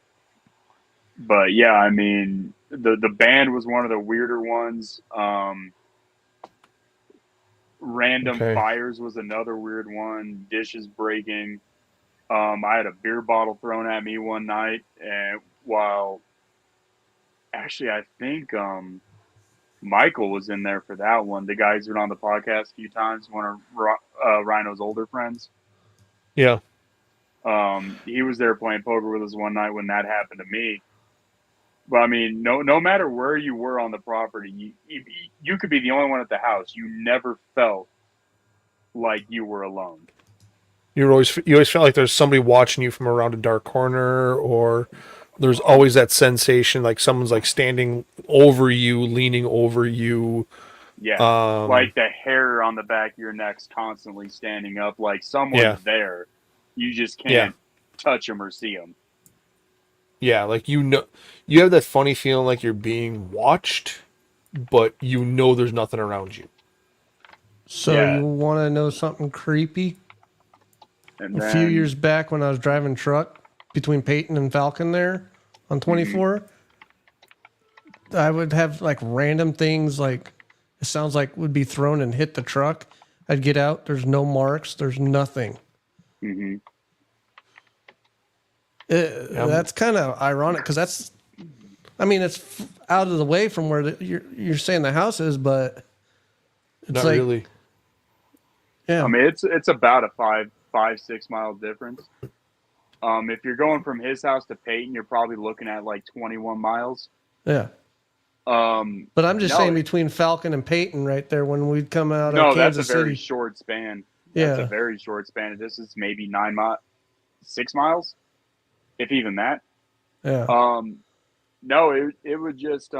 But yeah, I mean, the band was one of the weirder ones. Random Okay. fires was another weird one. Dishes breaking. I had a beer bottle thrown at me one night, and actually, I think Michael was in there for that one. The guy who's been on the podcast a few times, one of Rhino's older friends. Yeah. He was there playing poker with us one night when that happened to me. But I mean, no matter where you were on the property, you could be the only one at the house. You never felt like you were alone. You always felt like there's somebody watching you from around a dark corner, or there's always that sensation like someone's like standing over you, leaning over you. Yeah, like the hair on the back of your neck's constantly standing up, like someone's there. You just can't touch them or see them. Yeah, like you have that funny feeling like you're being watched, but there's nothing around you. So you want to know something creepy? And a few years back when I was driving truck between Peyton and Falcon there on 24, I would have like random things like it sounds like would be thrown and hit the truck. I'd get out. There's no marks. There's nothing. Mm-hmm. That's kind of ironic because it's out of the way from where you're saying the house is, but it's not like, really. Yeah, I mean it's about a 5-6 mile difference. If you're going from his house to Peyton, you're probably looking at like 21 miles. Yeah. But I'm just saying between Falcon and Peyton right there when we'd come out of Kansas that's a very City. short span. That's a very short span of distance, maybe 6 miles, if even that. Yeah. No, it would just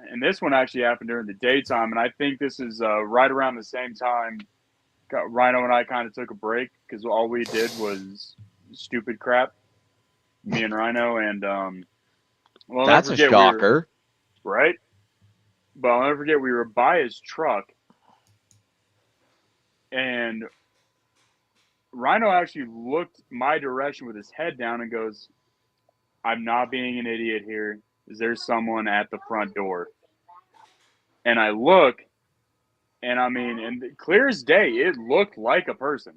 and this one actually happened during the daytime, and I think this is right around the same time Rhino and I kind of took a break because all we did was stupid crap, me and Rhino, and that's a shocker, right? But I'll never forget we were by his truck, and Rhino actually looked my direction with his head down and goes, "I'm not being an idiot here. Is there someone at the front door?" And I look, and I mean, and clear as day, it looked like a person.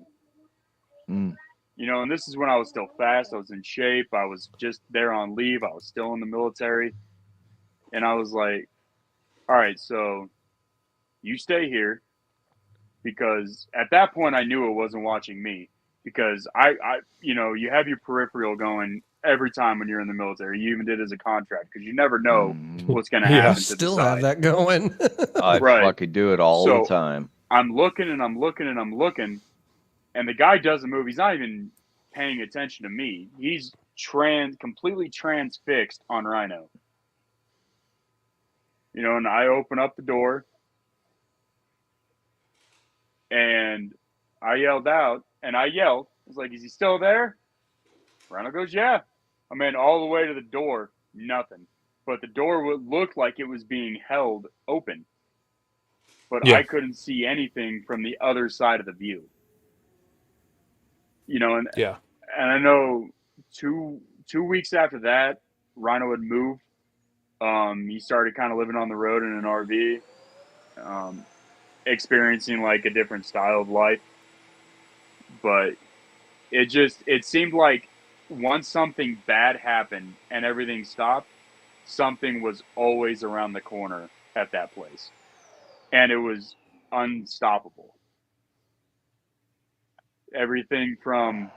Mm. And this is when I was still fast. I was in shape. I was just there on leave. I was still in the military. And I was like, all right, so you stay here. because at that point I knew it wasn't watching me, because I you have your peripheral going every time when you're in the military. You even did as a contract, because you never know what's going to Yeah. happen to Still the have side. that going. I Right. fucking do it all So- the time. I'm looking and I'm looking and I'm looking, and the guy doesn't move. He's not even paying attention to me. He's completely transfixed on Rhino. And I open up the door and I yelled out, and I yelled, I was like, "Is he still there?" Rhino goes, "Yeah." I mean, all the way to the door, nothing. But the door would look like it was being held open. But Yeah. I couldn't see anything from the other side of the view. And Yeah. I know 2 weeks after that, Rhino had moved. He started kind of living on the road in an RV, experiencing like a different style of life. But it seemed like once something bad happened and everything stopped, something was always around the corner at that place, and it was unstoppable. Everything from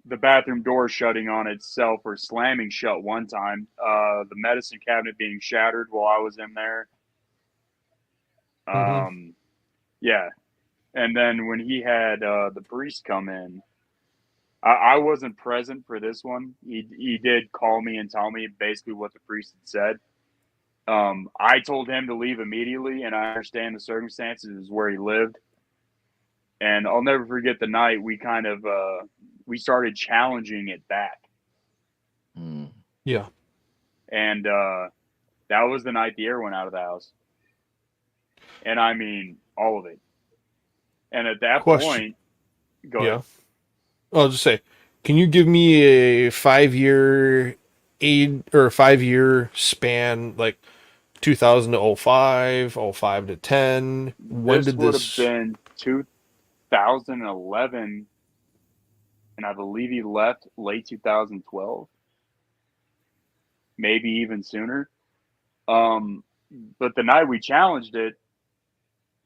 the bathroom door shutting on itself or slamming shut one time, the medicine cabinet being shattered while I was in there. Yeah. And then when he had the priest come in, I wasn't present for this one. He did call me and tell me basically what the priest had said. I told him to leave immediately, and I understand the circumstances where he lived. And I'll never forget the night we kind of we started challenging it back. Mm. Yeah. And that was the night the air went out of the house. And I mean, all of it. And at that Question. point, go Yeah. ahead. I'll just say, can you give me a 5-year aid or a 5-year span, like 2000 to 05, 05 to 10? When This did would have this? been 2011, and I believe he left late 2012, maybe even sooner. But the night we challenged it,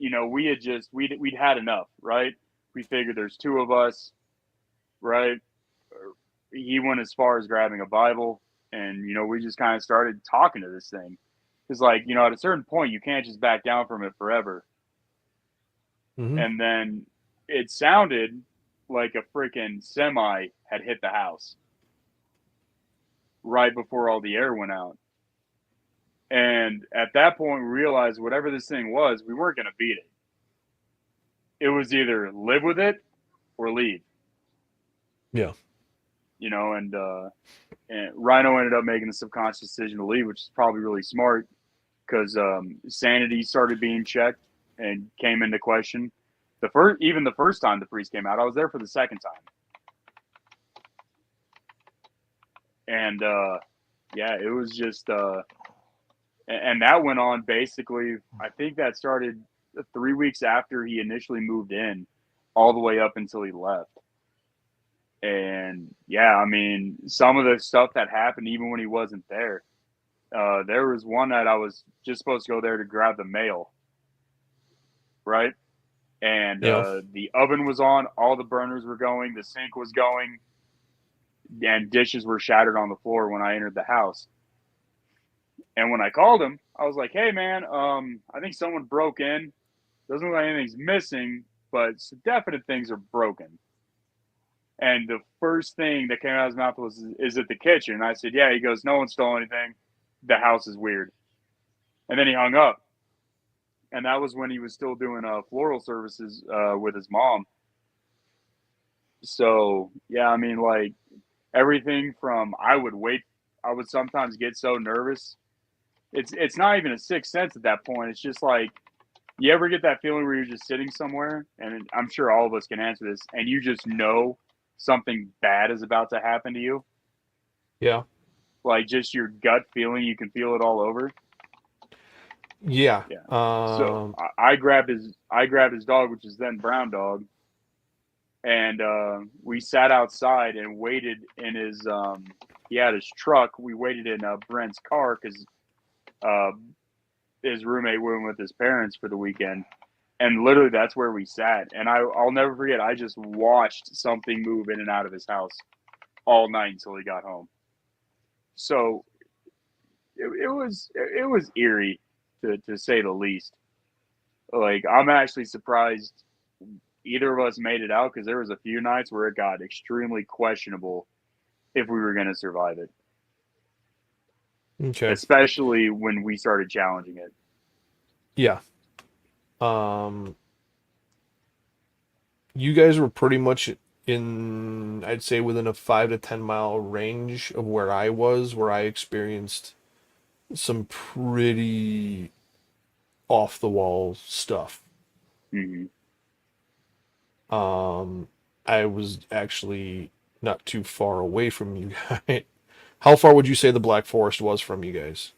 we had we'd had enough, right? We figured there's two of us, right? He went as far as grabbing a Bible, and we just kind of started talking to this thing. It's like, at a certain point, you can't just back down from it forever. Mhm. And then it sounded like a freaking semi had hit the house right before all the air went out. And at that point, we realized whatever this thing was, we weren't going to beat it. It was either live with it or leave. Yeah. And Rhino ended up making the subconscious decision to leave, which is probably really smart, because sanity started being checked and came into question. Even the first time the priest came out, I was there for the second time. And yeah, it was just and that went on basically, I think that started 3 weeks after he initially moved in, all the way up until he left. And yeah, I mean, some of the stuff that happened even when he wasn't there. There was one night I was just supposed to go there to grab the mail, right? And Yeah. the oven was on, all the burners were going, the sink was going, and dishes were shattered on the floor when I entered the house. And when I called him, I was like, "Hey, man, I think someone broke in. Doesn't look like anything's missing, but some definite things are broken." And the first thing that came out of his mouth was, "Is it the kitchen?" And I said, "Yeah." He goes, "No one stole anything. The house is weird." And then he hung up. And that was when he was still doing floral services with his mom. So, yeah, I mean, like, everything from I would sometimes get so nervous. It's not even a sixth sense at that point. It's just like, you ever get that feeling where you're just sitting somewhere, and I'm sure all of us can answer this, and you just know something bad is about to happen to you? Yeah. Like, just your gut feeling, you can feel it all over. Yeah. Yeah. So I grabbed his dog, which is then Brown Dog, and we sat outside and waited in his he had his truck. We waited in Brent's car because his roommate went with his parents for the weekend. And literally, that's where we sat. And I'll never forget. I just watched something move in and out of his house all night until he got home. So it was eerie to say the least. Like, I'm actually surprised either of us made it out, because there was a few nights where it got extremely questionable if we were going to survive it, Okay. especially when we started challenging it. Yeah. You guys were pretty much in, I'd say, within a 5 to 10 mile range of where I was, where I experienced some pretty off the wall stuff. Hmm. I was actually not too far away from you guys. How far would you say the Black Forest was from you guys?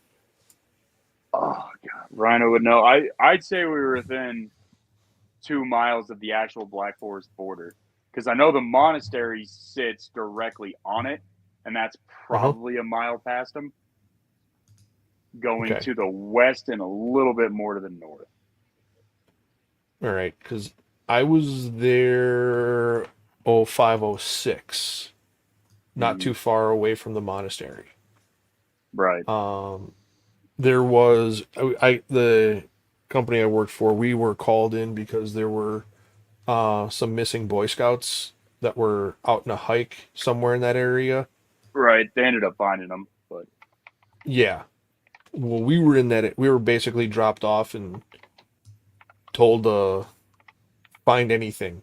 Oh God, Rhino would know. I'd say we were within 2 miles of the actual Black Forest border, because I know the monastery sits directly on it, and that's Uh-huh. probably a mile past them, going Okay. to the west and a little bit more to the north. All right, because I was there 0506, not Hmm. too far away from the monastery. Right. There was the company I worked for, we were called in because there were some missing Boy Scouts that were out in a hike somewhere in that area. Right. They ended up finding them, but Yeah. Well, we were in that. We were basically dropped off and told to find anything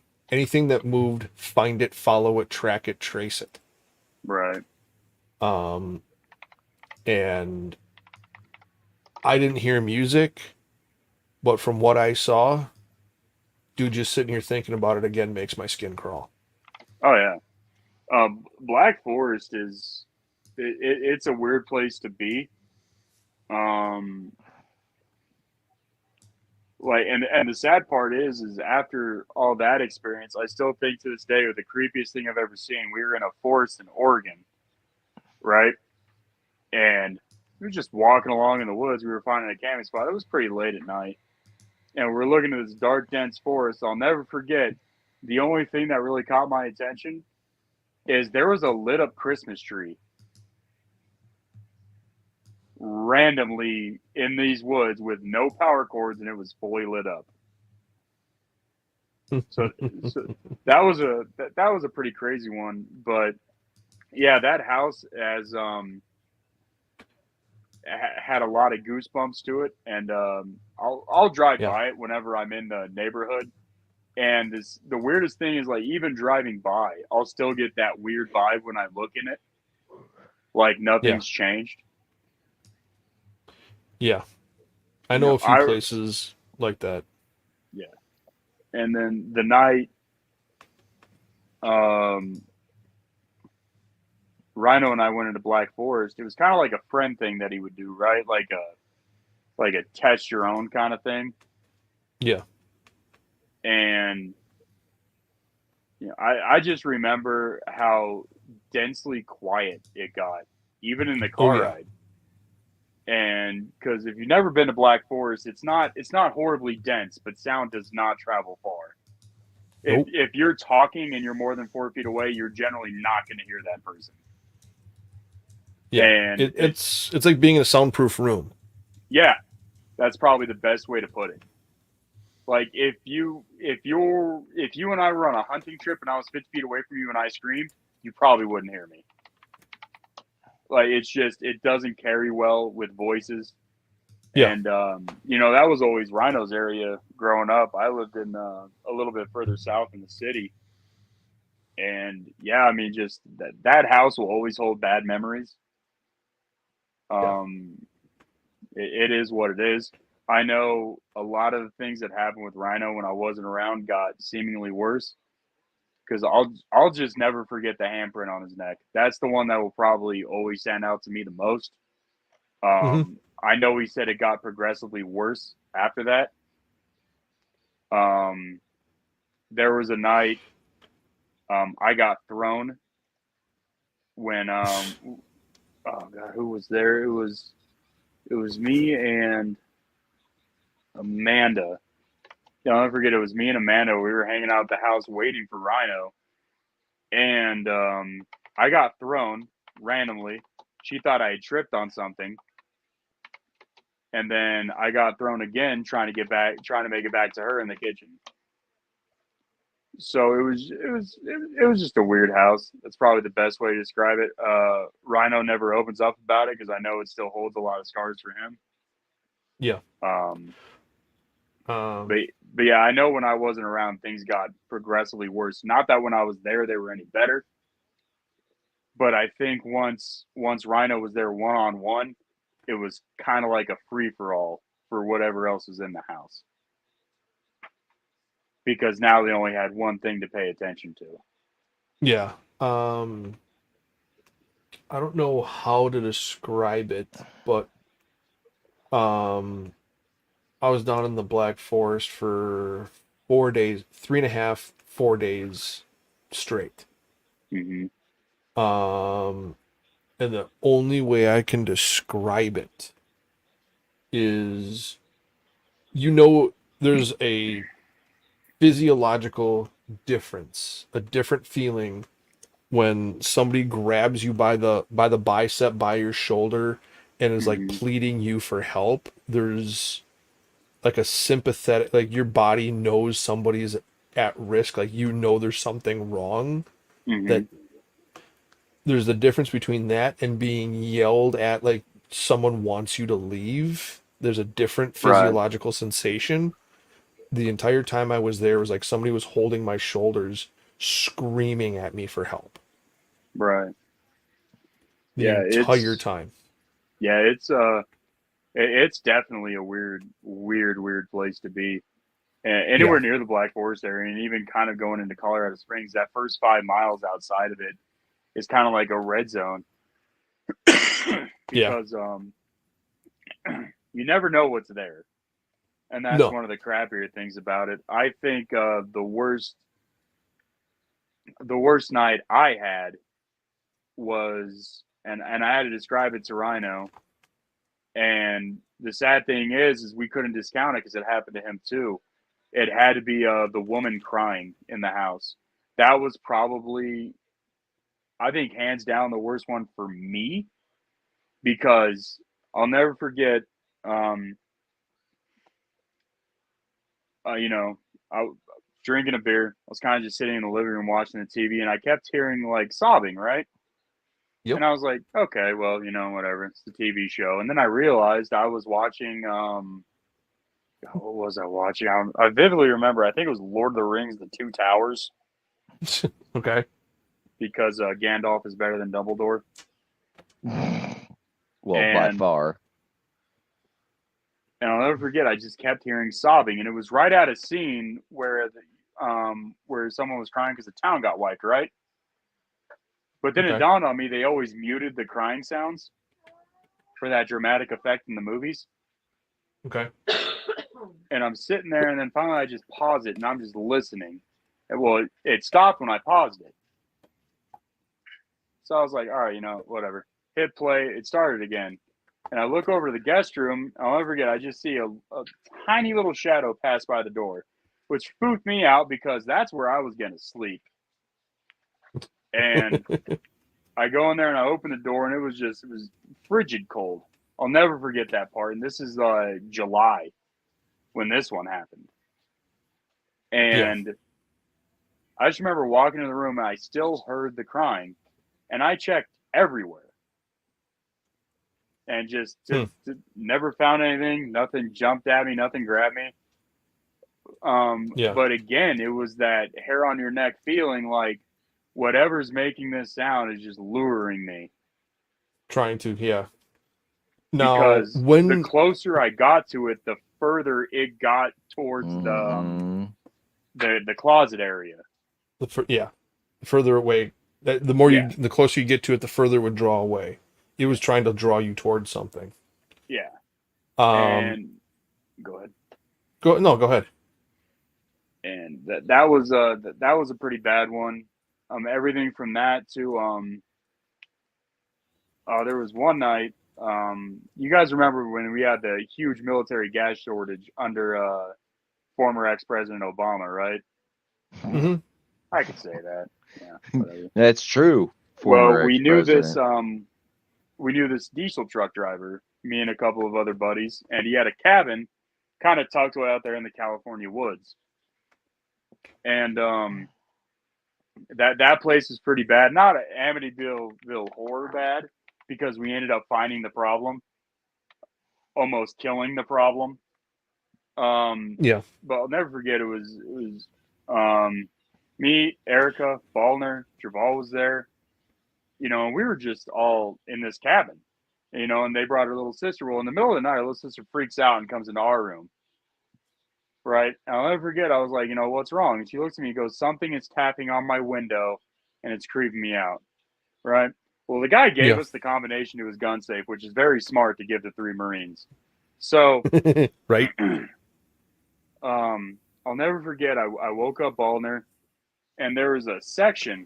that moved, find it, follow it, track it, trace it. right. Um, and I didn't hear music, but from what I saw, dude, just sitting here thinking about it again makes my skin crawl. Oh yeah. Black Forest is it's a weird place to be. Um, like, and the sad part is after all that experience, I still think to this day the creepiest thing I've ever seen. We were in a forest in Oregon, right? And we were just walking along in the woods. We were finding a camping spot. It was pretty late at night, and we're looking at this dark, dense forest. I'll never forget. The only thing that really caught my attention is there was a lit up Christmas tree randomly in these woods with no power cords, and it was fully lit up. So, so that was a pretty crazy one. But yeah, that house had a lot of goosebumps to it, and I'll drive Yeah. by it whenever I'm in the neighborhood. And the weirdest thing is, like, even driving by, I'll still get that weird vibe when I look in it, like Yeah. nothing's changed. Yeah. I You know know, a few places like that. yeah. And then the night, um, Rhino and I went into Black Forest. It was kind of like a friend thing that he would do, right? Like a test your own kind of thing. Yeah. And I just remember how densely quiet it got, even in the Oh car yeah. ride. And because if you've never been to Black Forest, it's not horribly dense, but sound does not travel far. Nope. If you're talking and you're more than 4 feet away, you're generally not going to hear that person. Yeah. And It's like being in a soundproof room. yeah, that's probably the best way to put it. Like, if you and I were on a hunting trip and I was 50 feet away from you and I screamed, you probably wouldn't hear me. Like, it's just, it doesn't carry well with voices. Yeah. And that was always Rhino's area growing up. I lived in a little bit further south in the city. And yeah, I mean, just that house will always hold bad memories. Yeah. It is what it is. I know a lot of the things that happened with Rhino when I wasn't around got seemingly worse, because I'll just never forget the handprint on his neck. That's the one that will probably always stand out to me the most. Hmm. I know he said it got progressively worse after that. There was a night I got thrown when oh God, who was there? It was me and Amanda, I'll never forget. It was me and Amanda. We were hanging out at the house waiting for Rhino, and I got thrown randomly. She thought I had tripped on something, and then I got thrown again trying to make it back to her in the kitchen. So it was just a weird house. That's probably the best way to describe it. Rhino never opens up about it because I know it still holds a lot of scars for him. Yeah. But yeah, I know when I wasn't around, things got progressively worse. Not that when I was there they were any better, but I think once Rhino was there one on one, it was kind of like a free for all for whatever else was in the house. Because now they only had one thing to pay attention to. Yeah. I don't know how to describe it, but I was down in the Black Forest for 4 days, 3.5, 4 days straight. Mm-hmm. And the only way I can describe it is, there's a physiological difference, a different feeling when somebody grabs you by the bicep, by your shoulder, and is like pleading you for help. There's like a sympathetic, like your body knows somebody's at risk, like there's something wrong. That there's the difference between that and being yelled at like someone wants you to leave. There's a different physiological sensation. The entire time I was there was like somebody was holding my shoulders, screaming at me for help. Right. The entire time. Yeah, it's definitely a weird place to be. Anywhere near the Black Forest area, and even kind of going into Colorado Springs, that first 5 miles outside of it is kind of like a red zone. Because you never know what's there. And that's one of the crappier things about it. I think the worst night I had was, and I had to describe it to Rhino. And the sad thing is we couldn't discount it because it happened to him too. It had to be the woman crying in the house. That was probably, I think, hands down the worst one for me, because I'll never forget. I was drinking a beer. I was kind of just sitting in the living room watching the TV, and I kept hearing like sobbing, right? Yep. And I was like, okay, well, whatever. It's the TV show. And then I realized I was watching. What was I watching? I vividly remember. I think it was Lord of the Rings: The Two Towers. Okay. Because Gandalf is better than Dumbledore. Well, by far. And I'll never forget, I just kept hearing sobbing, and it was right at a scene where someone was crying because the town got wiped, right? But then it dawned on me they always muted the crying sounds for that dramatic effect in the movies. Okay. And I'm sitting there, and then finally I just pause it, and I'm just listening. And, well, it stopped when I paused it. So I was like, all right, whatever. Hit play. It started again. And I look over to the guest room. I'll never forget, I just see a tiny little shadow pass by the door, which spooked me out because that's where I was going to sleep. And I go in there and I open the door, and it was frigid cold. I'll never forget that part. And this is July when this one happened. And I just remember walking in the room, and I still heard the crying. And I checked everywhere. And just never found anything. Nothing jumped at me. Nothing grabbed me. But again, it was that hair on your neck feeling like whatever's making this sound is just luring me. Trying to, Now, because the closer I got to it, the further it got towards the closet area. The further away, the closer you get to it, the further it would draw away. It was trying to draw you towards something. Yeah. And go ahead. Go ahead. And that was a pretty bad one. Everything from that to there was one night. You guys remember when we had the huge military gas shortage under former ex-president Obama, right? hmm I could say that. Yeah, whatever. That's true. Well, Former we knew this. ex-president. We knew this diesel truck driver, me and a couple of other buddies, and he had a cabin kind of tucked away out there in the California woods. And that place is pretty bad. Not Amityville horror bad, because we ended up finding the problem, almost killing the problem. Yeah. But I'll never forget, it was me, Erica, Ballner, Traval was there. You know, and we were just all in this cabin. You know, and they brought her little sister. Well, in the middle of the night, her little sister freaks out and comes into our room. Right? And I'll never forget, I was like, you know, what's wrong? And she looks at me and goes, something is tapping on my window and it's creeping me out. Right? Well, the guy gave us the combination to his gun safe, which is very smart to give to 3 Marines. So, Right. I'll never forget, I woke up Ballner, and there was a section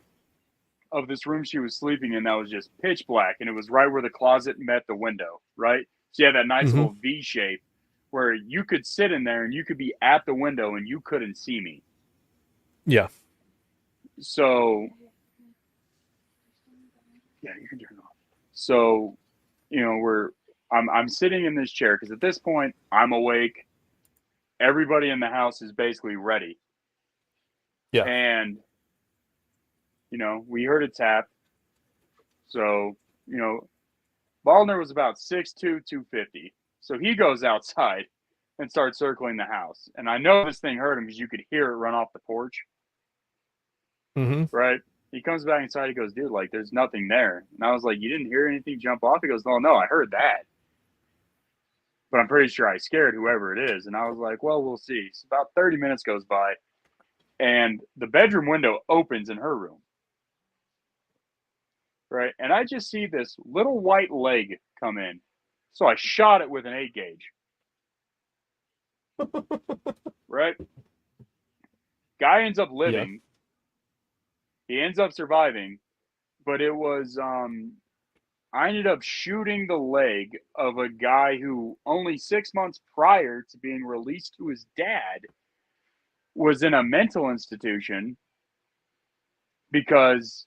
of this room she was sleeping in that was just pitch black, and it was right where the closet met the window, right? So you had that nice Mhm. little V shape where you could sit in there and you could be at the window and you couldn't see me. Yeah. So, yeah, you can turn it off. So, you know, I'm sitting in this chair because at this point I'm awake. Everybody in the house is basically ready. Yeah. And, you know, we heard a tap. So, you know, Ballner was about 6'2", 250. So he goes outside and starts circling the house. And I know this thing hurt him because you could hear it run off the porch, hmm right? He comes back inside. He goes, dude, like, there's nothing there. And I was like, you didn't hear anything jump off? He goes, no, I heard that. But I'm pretty sure I scared whoever it is. And I was like, well, we'll see. So about 30 minutes goes by, and the bedroom window opens in her room. Right? And I just see this little white leg come in. So I shot it with an 8 gauge. Right? Guy ends up living. He ends up surviving. But it was, I ended up shooting the leg of a guy who only 6 months prior to being released to his dad was in a mental institution because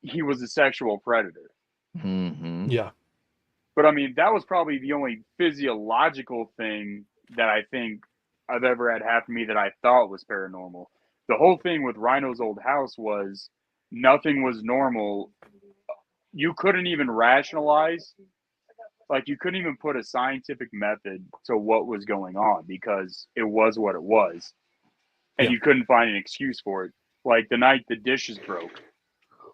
he was a sexual predator. Mm-hmm. Yeah. But I mean, that was probably the only physiological thing that I think I've ever had happen to me that I thought was paranormal. The whole thing with Rhino's old house was nothing was normal. You couldn't even rationalize, like, you couldn't even put a scientific method to what was going on because it was what it was. And you couldn't find an excuse for it. Like the night the dishes broke,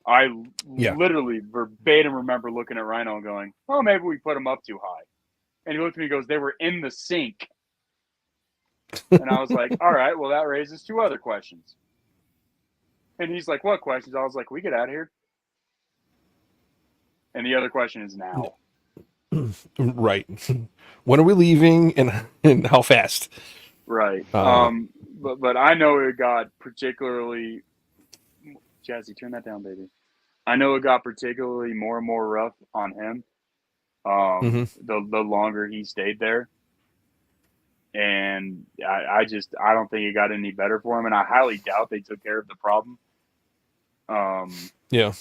I literally verbatim remember looking at Rhino and going, oh, maybe we put them up too high. And he looked at me and goes, they were in the sink. And I was like, all right, well, that raises 2 other questions. And he's like, what questions? I was like, we get out of here. And the other question is now. Right. When are we leaving and how fast? Right. But I know it got particularly, Jazzy, turn that down, baby. I know it got particularly more and more rough on him. The longer he stayed there. And I don't think it got any better for him. And I highly doubt they took care of the problem. Yeah.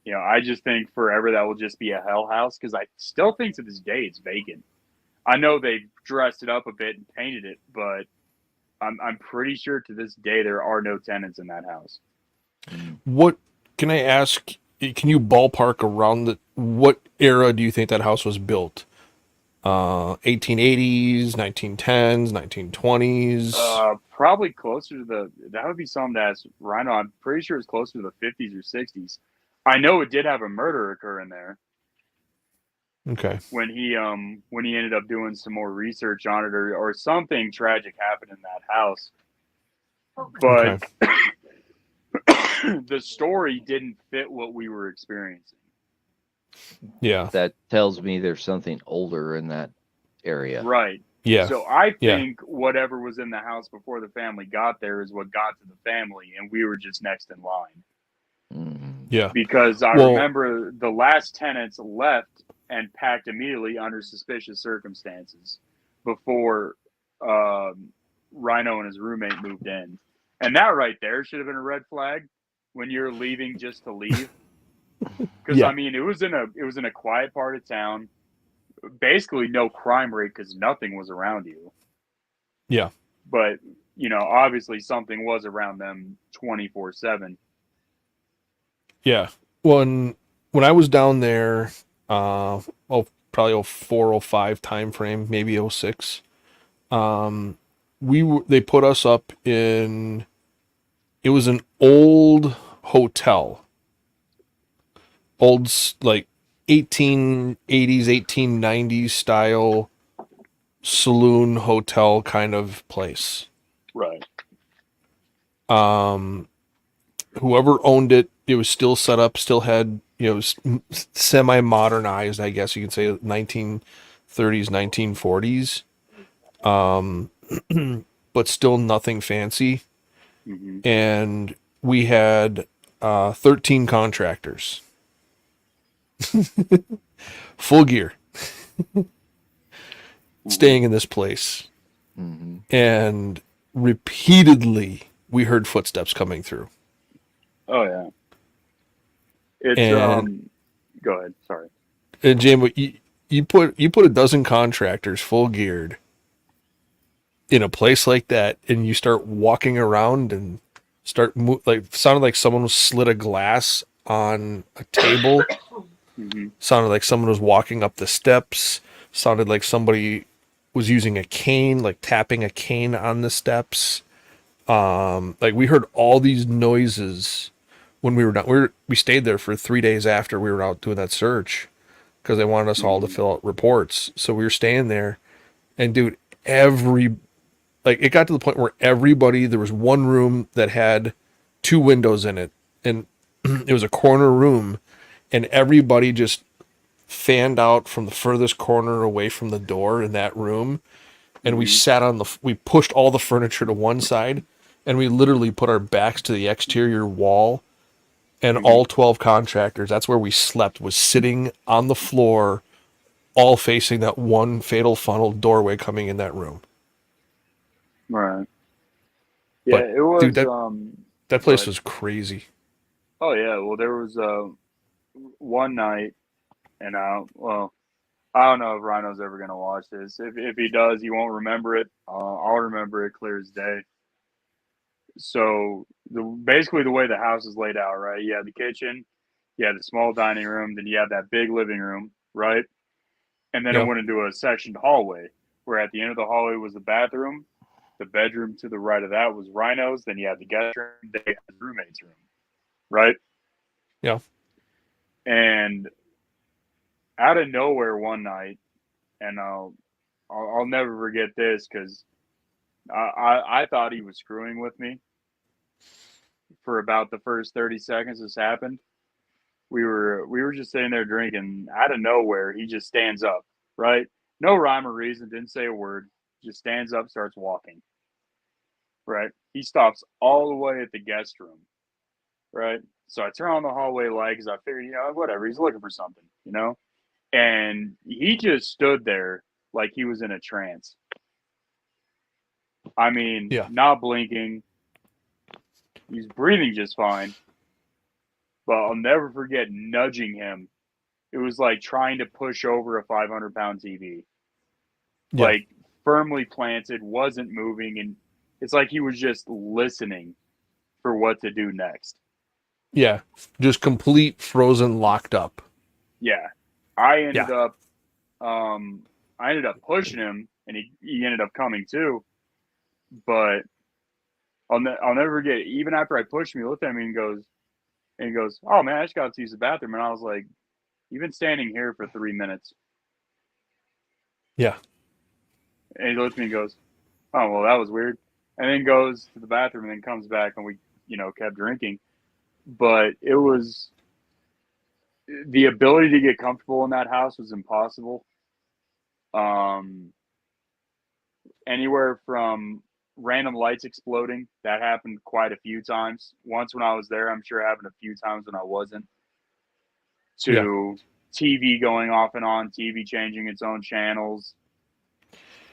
You know, I just think forever that will just be a hell house because I still think to this day it's vacant. I know they dressed it up a bit and painted it, but I'm pretty sure to this day there are no tenants in that house. What can I ask? Can you ballpark around what era do you think that house was built? 1880s, 1910s, 1920s? Probably closer to that would be something to ask Rhino. I'm pretty sure it's closer to the 50s or 60s. I know it did have a murder occur in there. Okay. When he ended up doing some more research on it, or something tragic happened in that house. But the story didn't fit what we were experiencing. Yeah. That tells me there's something older in that area. Right. Yeah. So I think whatever was in the house before the family got there is what got to the family, and we were just next in line. Mm-hmm. Yeah. Because I remember the last tenants left and packed immediately under suspicious circumstances before Rhino and his roommate moved in, and that right there should have been a red flag when you're leaving just to leave. Because Yeah. I mean, it was in a quiet part of town, basically no crime rate because nothing was around you. Yeah. But obviously something was around them 24/7. Yeah. When I was down there, probably 04, 05 time frame, maybe 06. They put us up in, it was an old hotel, like 1880s, 1890s style saloon hotel kind of place. Right. Whoever owned it, it was still set up, still had, semi modernized, I guess you could say, 1930s, 1940s. But still nothing fancy. Mm-hmm. And we had 13 contractors, full gear, staying in this place. Mm-hmm. And repeatedly, we heard footsteps coming through. Oh yeah. It's And- Go ahead. Sorry. And Jim, you put a dozen contractors full geared in a place like that, and you start walking around and sounded like someone was slid a glass on a table. Mm-hmm. Sounded like someone was walking up the steps. Sounded like somebody was using a cane, like tapping a cane on the steps. Like we heard all these noises when we were done. We stayed there for 3 days after we were out doing that search because they wanted us all to fill out reports. So we were staying there, and dude, it got to the point where there was one room that had 2 windows in it, and it was a corner room, and everybody just fanned out from the furthest corner away from the door in that room. And we pushed all the furniture to one side, and we literally put our backs to the exterior wall, and all 12 contractors, that's where we slept, was sitting on the floor, all facing that one fatal funnel doorway coming in that room. Right. Yeah, But, it was. dude, that place ahead. was crazy. Oh yeah. Well, there was one night, and I don't know if Rhino's ever gonna watch this. If he does, he won't remember it. I'll remember it clear as day. So basically the way the house is laid out, right? You have the kitchen, you have the small dining room, then you have that big living room, right? And then it Yeah. went into a sectioned hallway, where at the end of the hallway was the bathroom. The bedroom to the right of that was Rhino's. Then you had the guest room, then you had his roommate's room, right? Yeah. And out of nowhere one night, and I'll never forget this because I thought he was screwing with me for about the first 30 seconds this happened. We were just sitting there drinking. Out of nowhere, he just stands up, right? No rhyme or reason, didn't say a word, just stands up, starts walking. Right? He stops all the way at the guest room. Right? So I turn on the hallway light because I figured, whatever, he's looking for something, And he just stood there like he was in a trance. I mean, Yeah. not blinking. He's breathing just fine. But I'll never forget nudging him. It was like trying to push over a 500-pound TV. Yeah. Like firmly planted, wasn't moving, and it's like he was just listening for what to do next. Yeah. Just complete frozen, locked up. Yeah. I ended up pushing him, and he ended up coming too. But I'll never forget. Even after I pushed him, he looked at me and he goes, "Oh man, I just got to use the bathroom." And I was like, "You've been standing here for 3 minutes." Yeah. And he looked at me and goes, "Oh well, that was weird." And then goes to the bathroom and then comes back, and we kept drinking. But it was the ability to get comfortable in that house was impossible. Anywhere from random lights exploding, that happened quite a few times. Once when I was there, I'm sure it happened a few times when I wasn't. To TV going off and on, TV changing its own channels.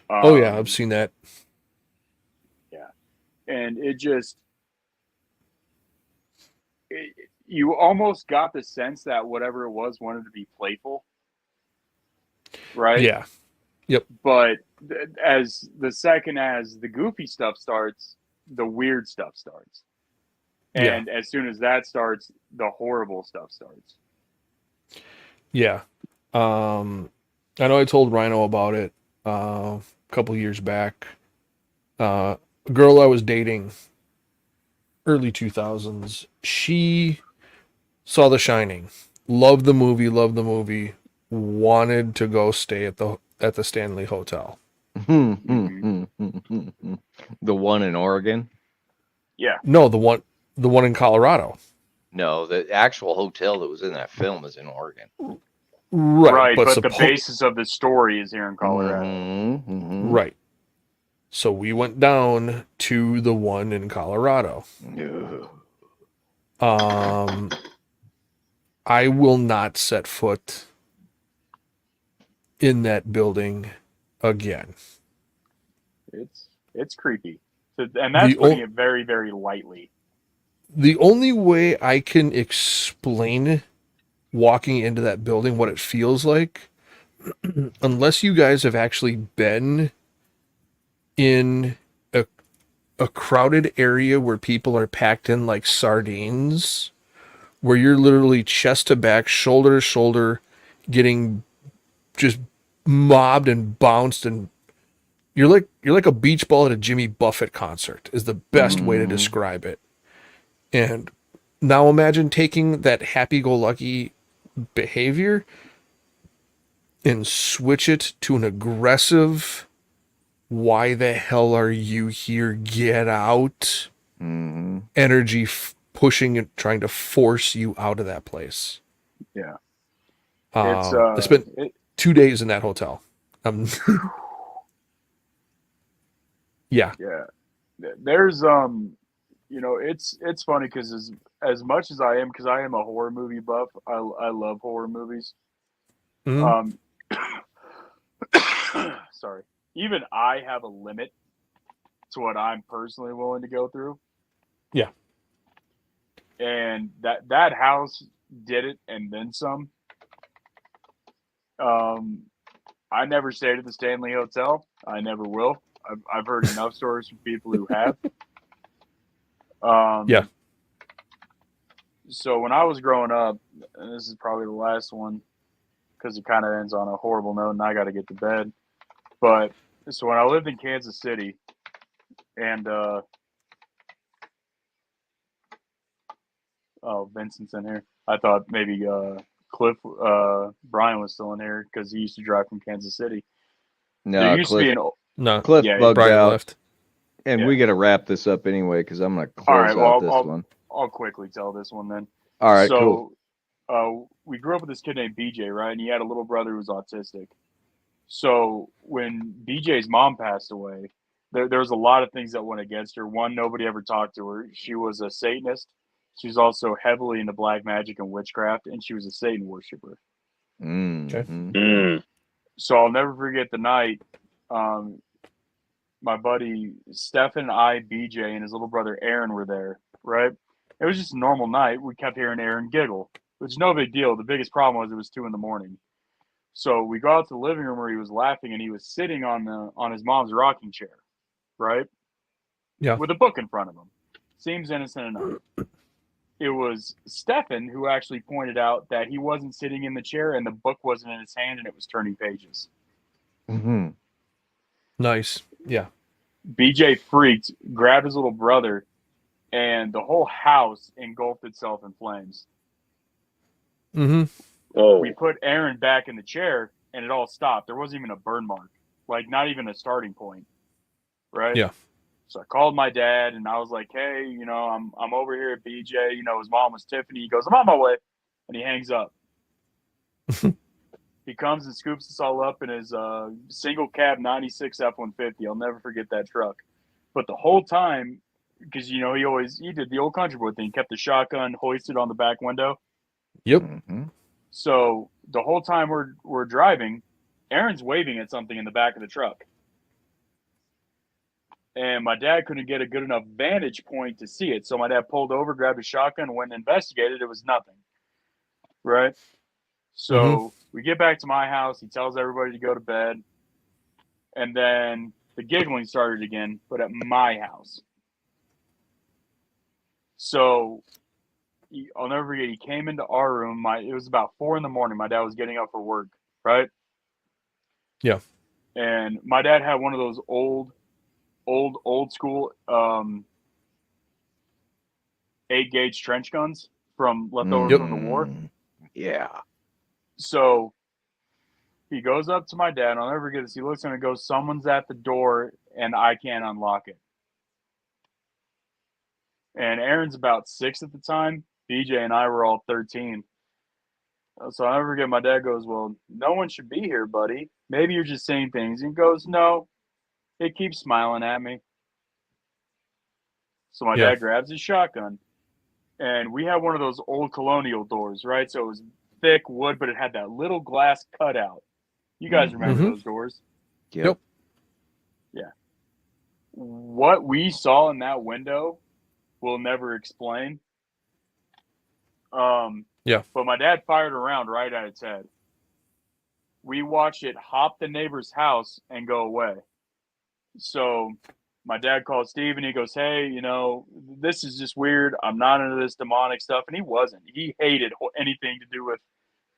Oh yeah, I've seen that. and you almost got the sense that whatever it was wanted to be playful, right? Yeah. But as the goofy stuff starts, the weird stuff starts. Yeah. And as soon as that starts, the horrible stuff starts. Yeah. I know I told Rhino about it a couple years back. A girl I was dating, early 2000s, she saw The Shining, loved the movie, wanted to go stay at the Stanley Hotel. The one in Oregon? Yeah. No, the one in Colorado. No, the actual hotel that was in that film is in Oregon. Right, But the basis of the story is here in Colorado. Right. So we went down to the one in Colorado. I will not set foot in that building again. It's creepy. And that's putting it very, very lightly. The only way I can explain walking into that building what it feels like, unless you guys have actually been in a crowded area where people are packed in like sardines, where you're literally chest to back, shoulder to shoulder, getting just mobbed and bounced, and you're like a beach ball at a Jimmy Buffett concert is the best way to describe it. And now imagine taking that happy-go-lucky behavior and switch it to an aggressive, why the hell are you here? Get out. Energy pushing and trying to force you out of that place. Yeah. I spent 2 days in that hotel. Yeah. Yeah. There's it's funny because as much as I am, because I am a horror movie buff, I love horror movies. Mhm. Sorry. Even I have a limit to what I'm personally willing to go through. Yeah. And that house did it and then some. I never stayed at the Stanley Hotel. I never will. I've heard enough stories from people who have. Yeah. So when I was growing up, and this is probably the last one because it kind of ends on a horrible note and I got to get to bed. But so when I lived in Kansas City and, Vincent's in here. I thought maybe, Cliff, Brian was still in here because he used to drive from Kansas City. No, There used to be No, Cliff yeah, bugged Brian out. left. And Yeah. we got to wrap this up anyway because I'm going to close All right, well, out this one. I'll quickly tell this one then. All right, so, cool. We grew up with this kid named BJ, right? And he had a little brother who was autistic. So when BJ's mom passed away, there was a lot of things that went against her. One, nobody ever talked to her. She was a Satanist. She was also heavily into black magic and witchcraft, and she was a Satan worshiper. So I'll never forget the night. My buddy Stefan, I, BJ, and his little brother Aaron were there, right? It was just a normal night. We kept hearing Aaron giggle, which is no big deal. The biggest problem was it was 2 a.m. So we go out to the living room where he was laughing, and he was sitting on his mom's rocking chair, right? Yeah. With a book in front of him. Seems innocent enough. It was Stefan who actually pointed out that he wasn't sitting in the chair and the book wasn't in his hand and it was turning pages. Nice. Yeah. BJ freaked, grabbed his little brother, and the whole house engulfed itself in flames. Mm-hmm. We put Aaron back in the chair and it all stopped. There wasn't even a burn mark, like not even a starting point, right? Yeah. So I called my dad and I was like, hey, I'm over here at BJ. His mom was Tiffany. He goes, I'm on my way. And he hangs up. He comes and scoops us all up in his single cab 96 F-150. I'll never forget that truck. But the whole time, because, he did the old country boy thing, kept the shotgun hoisted on the back window. Yep. So the whole time we're driving, Aaron's waving at something in the back of the truck. and my dad couldn't get a good enough vantage point to see it. So my dad pulled over, grabbed a shotgun, went and investigated. It was nothing. Right? So we get back to my house. He tells everybody to go to bed. And then the giggling started again, but at my house. So I'll never forget, he came into our room. It was about 4 a.m. My dad was getting up for work, right? Yeah. And my dad had one of those old school 8-gauge trench guns from leftovers from the war. Yeah. So he goes up to my dad. I'll never forget this. He looks at him and goes, "Someone's at the door and I can't unlock it." And Aaron's about 6 at the time. BJ and I were all 13. So I'll never forget, my dad goes, "Well, no one should be here, buddy. Maybe you're just saying things." And he goes, "No, it keeps smiling at me." So my dad grabs his shotgun. And we had one of those old colonial doors, right? So it was thick wood, but it had that little glass cutout. You guys remember those doors? Yep. Yeah. What we saw in that window, we'll never explain. Yeah. But my dad fired a round right at its head. We watched it hop the neighbor's house and go away. So my dad called Steve and he goes, "Hey, this is just weird. I'm not into this demonic stuff." And he wasn't. He hated anything to do with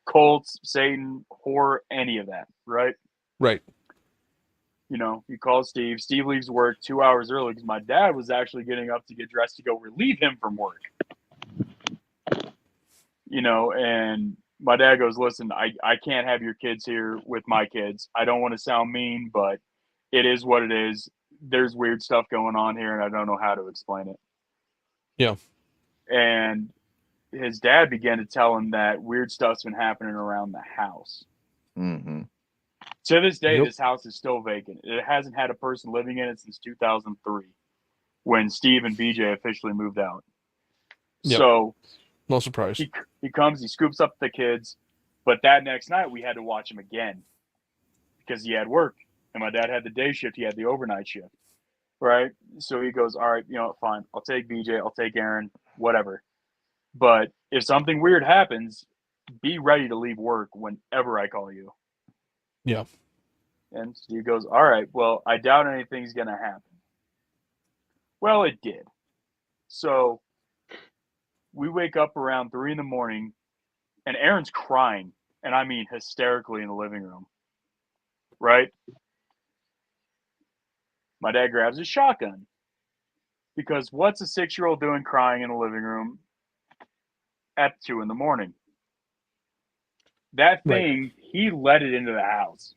cults, Satan, horror, any of that, right? Right. He calls Steve. Steve leaves work 2 hours early because my dad was actually getting up to get dressed to go relieve him from work. And my dad goes, "Listen, I can't have your kids here with my kids. I don't want to sound mean, but it is what it is. There's weird stuff going on here, and I don't know how to explain it." Yeah. And his dad began to tell him that weird stuff's been happening around the house. Mm-hmm. To this day, this house is still vacant. It hasn't had a person living in it since 2003, when Steve and BJ officially moved out. Yep. So No surprise. he comes, he scoops up the kids, but that next night we had to watch him again because he had work, and my dad had the day shift, he had the overnight shift, right? So he goes, "All right, fine, I'll take BJ, I'll take Aaron, whatever. But if something weird happens, be ready to leave work whenever I call you." Yeah. And Steve goes, "All right, well, I doubt anything's going to happen." Well, it did. So we wake up around 3 a.m, and Aaron's crying, and I mean hysterically, in the living room, right? My dad grabs his shotgun, because what's a 6-year-old doing crying in the living room at 2 a.m? That thing, he let it into the house.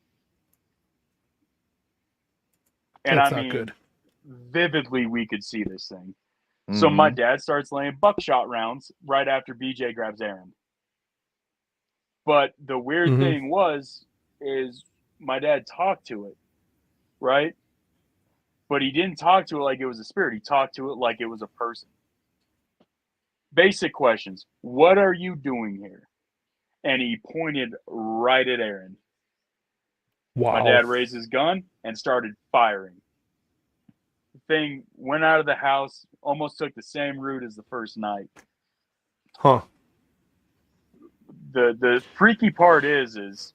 And That's I not mean, good. vividly, we could see this thing. So my dad starts laying buckshot rounds right after BJ grabs Aaron. But the weird thing is my dad talked to it, right? But he didn't talk to it like it was a spirit. He talked to it like it was a person. Basic questions. "What are you doing here?" And he pointed right at Aaron. Wow. My dad raised his gun and started firing. The thing went out of the house, almost took the same route as the first night. Huh. The freaky part is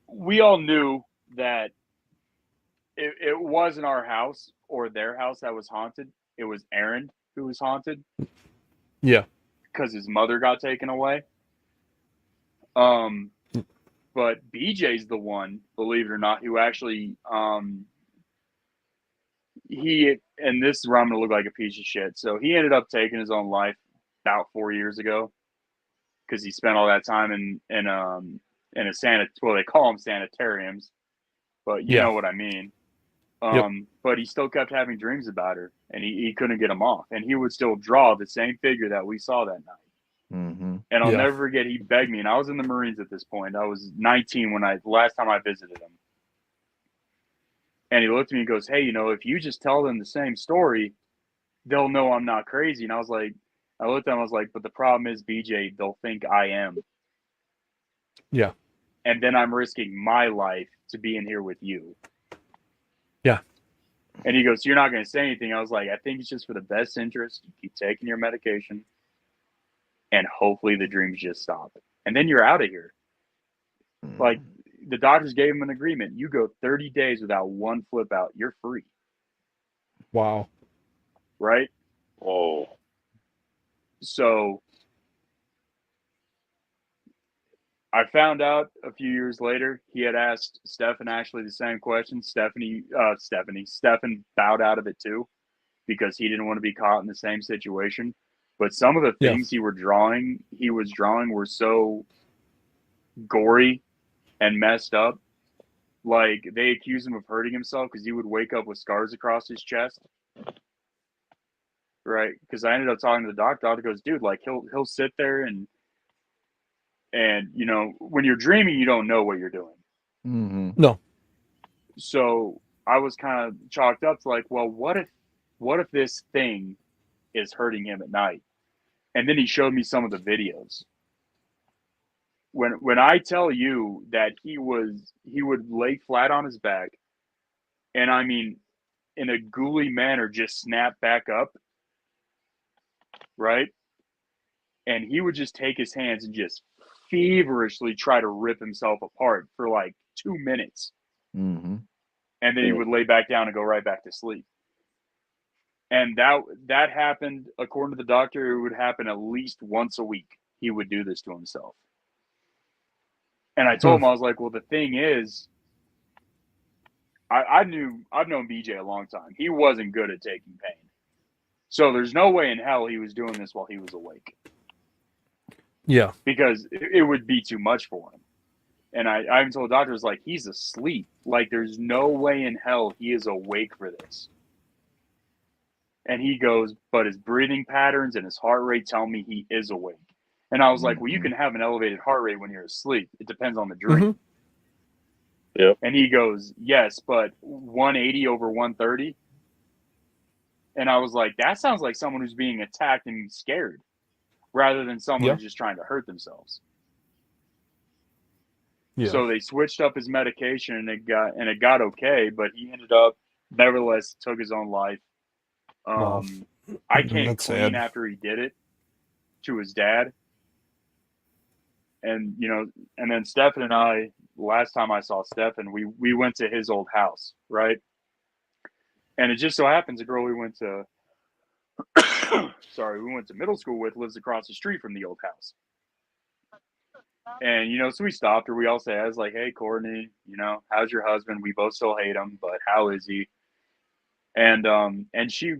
we all knew that it wasn't our house or their house that was haunted. It was Aaron who was haunted. Yeah. Because his mother got taken away. But BJ's the one, believe it or not, who actually and this is where I'm gonna look like a piece of shit. So he ended up taking his own life about 4 years ago because he spent all that time in a they call them sanitariums, but you know what I mean. But he still kept having dreams about her, and he couldn't get them off, and he would still draw the same figure that we saw that night. Mm-hmm. And I'll never forget, he begged me, and I was in the Marines at this point. I was 19 when last time I visited him. And he looked at me and goes, "Hey, if you just tell them the same story, they'll know I'm not crazy." And I looked at him, I was like, "But the problem is, BJ, they'll think I am. Yeah. And then I'm risking my life to be in here with you." Yeah. And he goes, so you're not going to say anything? I was like, I think it's just for the best interest. You keep taking your medication, and hopefully the dreams just stop. And then you're out of here. Like, the doctors gave him an agreement. You go 30 days without one flip out, you're free. Wow. Right? Oh, So I found out a few years later he had asked Stefan Ashley the same question. Stefan bowed out of it too because he didn't want to be caught in the same situation. But some of the Yeah. things he was drawing were so gory and messed up. Like, they accused him of hurting himself because he would wake up with scars across his chest. Right? Because I ended up talking to the doctor. The doctor goes, dude, like, he'll sit there and you know, when you're dreaming, you don't know what you're doing. Mm-hmm. No. So I was kind of chalked up to like, well, what if this thing is hurting him at night? And then he showed me some of the videos. When I tell you that he would lay flat on his back, and I mean, in a ghouly manner, just snap back up, right? And he would just take his hands and just feverishly try to rip himself apart for like 2 minutes. Mm-hmm. And then he would lay back down and go right back to sleep. And that happened, according to the doctor, it would happen at least once a week. He would do this to himself. And I told him, I was like, well, the thing is, I've known BJ a long time. He wasn't good at taking pain. So there's no way in hell he was doing this while he was awake. Yeah. Because it would be too much for him. And I even told the doctor, like, he's asleep. Like, there's no way in hell he is awake for this. And he goes, but his breathing patterns and his heart rate tell me he is awake. And I was like, well, you can have an elevated heart rate when you're asleep. It depends on the dream. Yep. And he goes, yes, but 180 over 130. And I was like, that sounds like someone who's being attacked and scared rather than someone who's just trying to hurt themselves. Yeah. So they switched up his medication and it got okay, but he ended up nevertheless took his own life. I came That's clean sad. after he did it to his dad. And, you know, and then Stefan and I, last time I saw Stefan, we went to his old house, right? And it just so happens a girl we went to middle school with lives across the street from the old house. And, you know, so we stopped her. We all say, I was like, hey, Courtney, you know, how's your husband? We both still hate him, but how is he? And she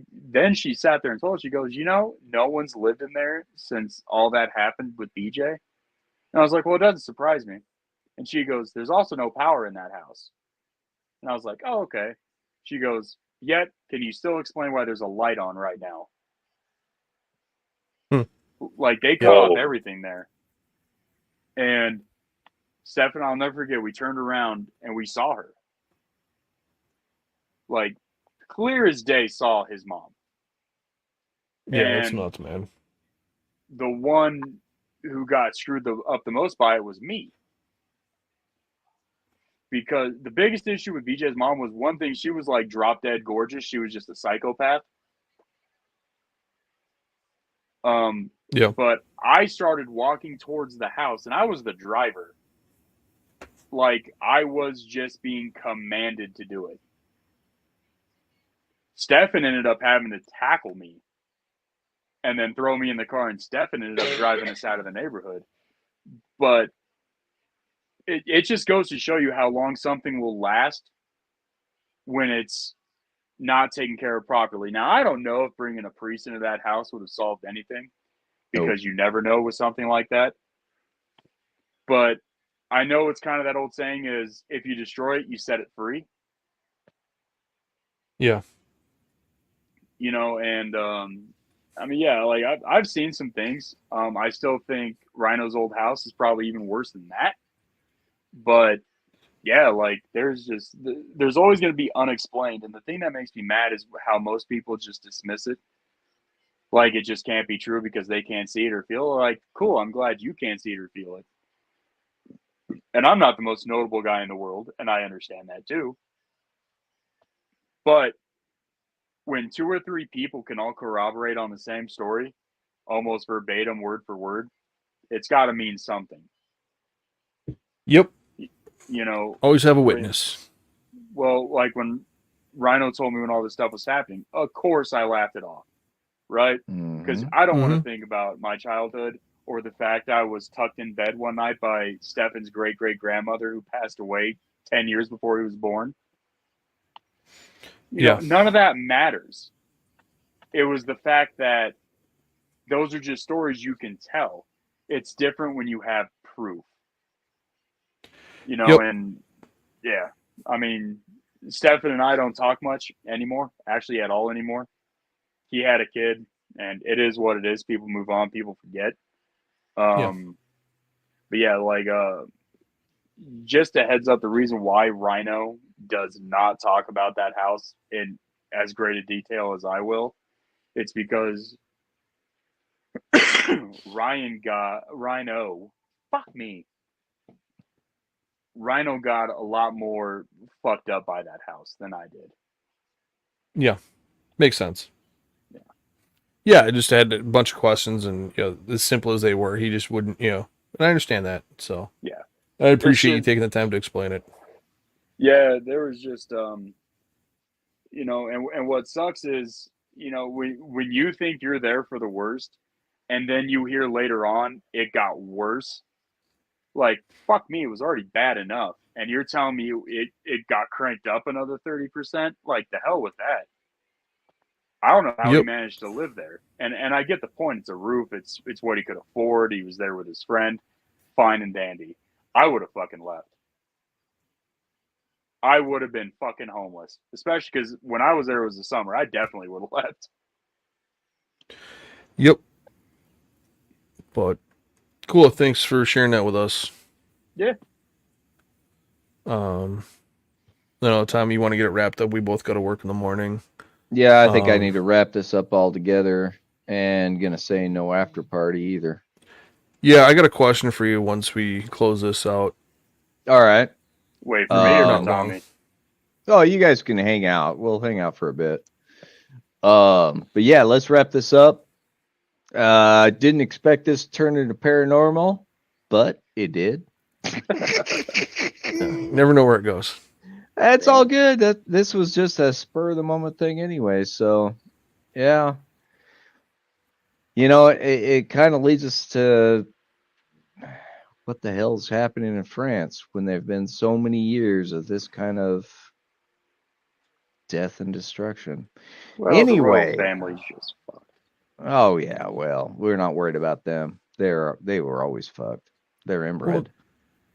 sat there and told us, she goes, you know, no one's lived in there since all that happened with BJ. And I was like, well, it doesn't surprise me. And she goes, there's also no power in that house. And I was like, oh, okay. She goes, yet, can you still explain why there's a light on right now? Like, they cut off everything there. And Stefan, I'll never forget, we turned around and we saw her. Like, clear as day saw his mom. Yeah, that's And nuts, man. the one who got screwed up the most by it was me. Because the biggest issue with BJ's mom was one thing, she was like drop dead gorgeous. She was just a psychopath. Yeah. But I started walking towards the house and I was the driver. Like, I was just being commanded to do it. Stefan ended up having to tackle me and then throw me in the car, and Stefan ended up driving us out of the neighborhood. But it just goes to show you how long something will last when it's not taken care of properly. Now, I don't know if bringing a priest into that house would have solved anything, because you never know with something like that. But I know it's kind of that old saying is, if you destroy it, you set it free. Yeah. You know, and I mean, yeah, like I've seen some things. I still think Rhino's old house is probably even worse than that. But yeah, like there's always going to be unexplained. And the thing that makes me mad is how most people just dismiss it. Like it just can't be true because they can't see it or feel it. Like, cool, I'm glad you can't see it or feel it. And I'm not the most notable guy in the world, and I understand that too. But when 2 or 3 people can all corroborate on the same story, almost verbatim, word for word, it's got to mean something. Yep. You know, Always have a witness. well, like when Rhino told me when all this stuff was happening, of course I laughed it off, right? Because Mhm. I don't want to think about my childhood or the fact I was tucked in bed one night by Stefan's great great grandmother who passed away 10 years before he was born. You know, Yeah. none of that matters. It was the fact that those are just stories you can tell. It's different when you have proof. You know, Yep. and yeah, I mean, Stefan and I don't talk much anymore, actually at all anymore. He had a kid, and it is what it is. People move on, people forget. Yeah. But yeah, like just a heads up, the reason why Rhino does not talk about that house in as great a detail as I will, it's because Rhino, fuck me. Rhino got a lot more fucked up by that house than I did. Yeah. Makes sense. Yeah. Yeah, I just had a bunch of questions, and as simple as they were, he just wouldn't, and I understand that. So Yeah. I appreciate you should- taking the time to explain it. Yeah, there was just and what sucks is, when you think you're there for the worst and then you hear later on it got worse, like fuck me, it was already bad enough. And you're telling me it got cranked up another 30%? Like the hell with that. I don't know how he Yep. managed to live there. And I get the point. It's a roof. It's what he could afford. He was there with his friend. Fine and dandy. I would have fucking left. I would have been fucking homeless, especially because when I was there, it was the summer. I definitely would have left. Yep. But cool. Thanks for sharing that with us. Yeah. Tom, you want to get it wrapped up? We both got to work in the morning. Yeah, I think I need to wrap this up all together, and gonna say no after party either. Yeah, I got a question for you once we close this out. All right. Wait for me or Not for long. Tommy? Oh, you guys can hang out. We'll hang out for a bit. But yeah, let's wrap this up. Didn't expect this to turn into paranormal, but it did. Never know where it goes. That's all good. This was just a spur of the moment thing anyway. So, yeah. It kind of leads us to what the hell's happening in France when there've been so many years of this kind of death and destruction. Well, Anyway. the royal family's just fucked. Oh yeah, well, we're not worried about them. They were always fucked. They're inbred.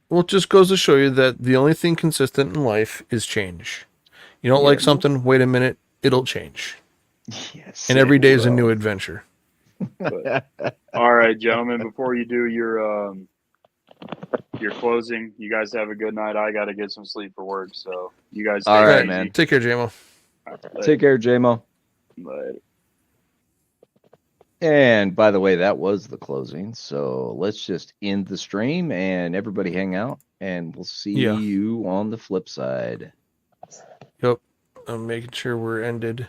Well, it just goes to show you that the only thing consistent in life is change. You don't like Yes. something, wait a minute, it'll change. Yes. And every it day is a will. new adventure. All right, gentlemen, before you do your closing, you guys have a good night. I got to get some sleep for work, so you guys All take it right, easy. man. Take care, JMO. Take care, JMO. Later. And by the way, that was the closing. So let's just end the stream and everybody hang out, and we'll see Yeah. you on the flip side. Yep. I'm making sure we're ended.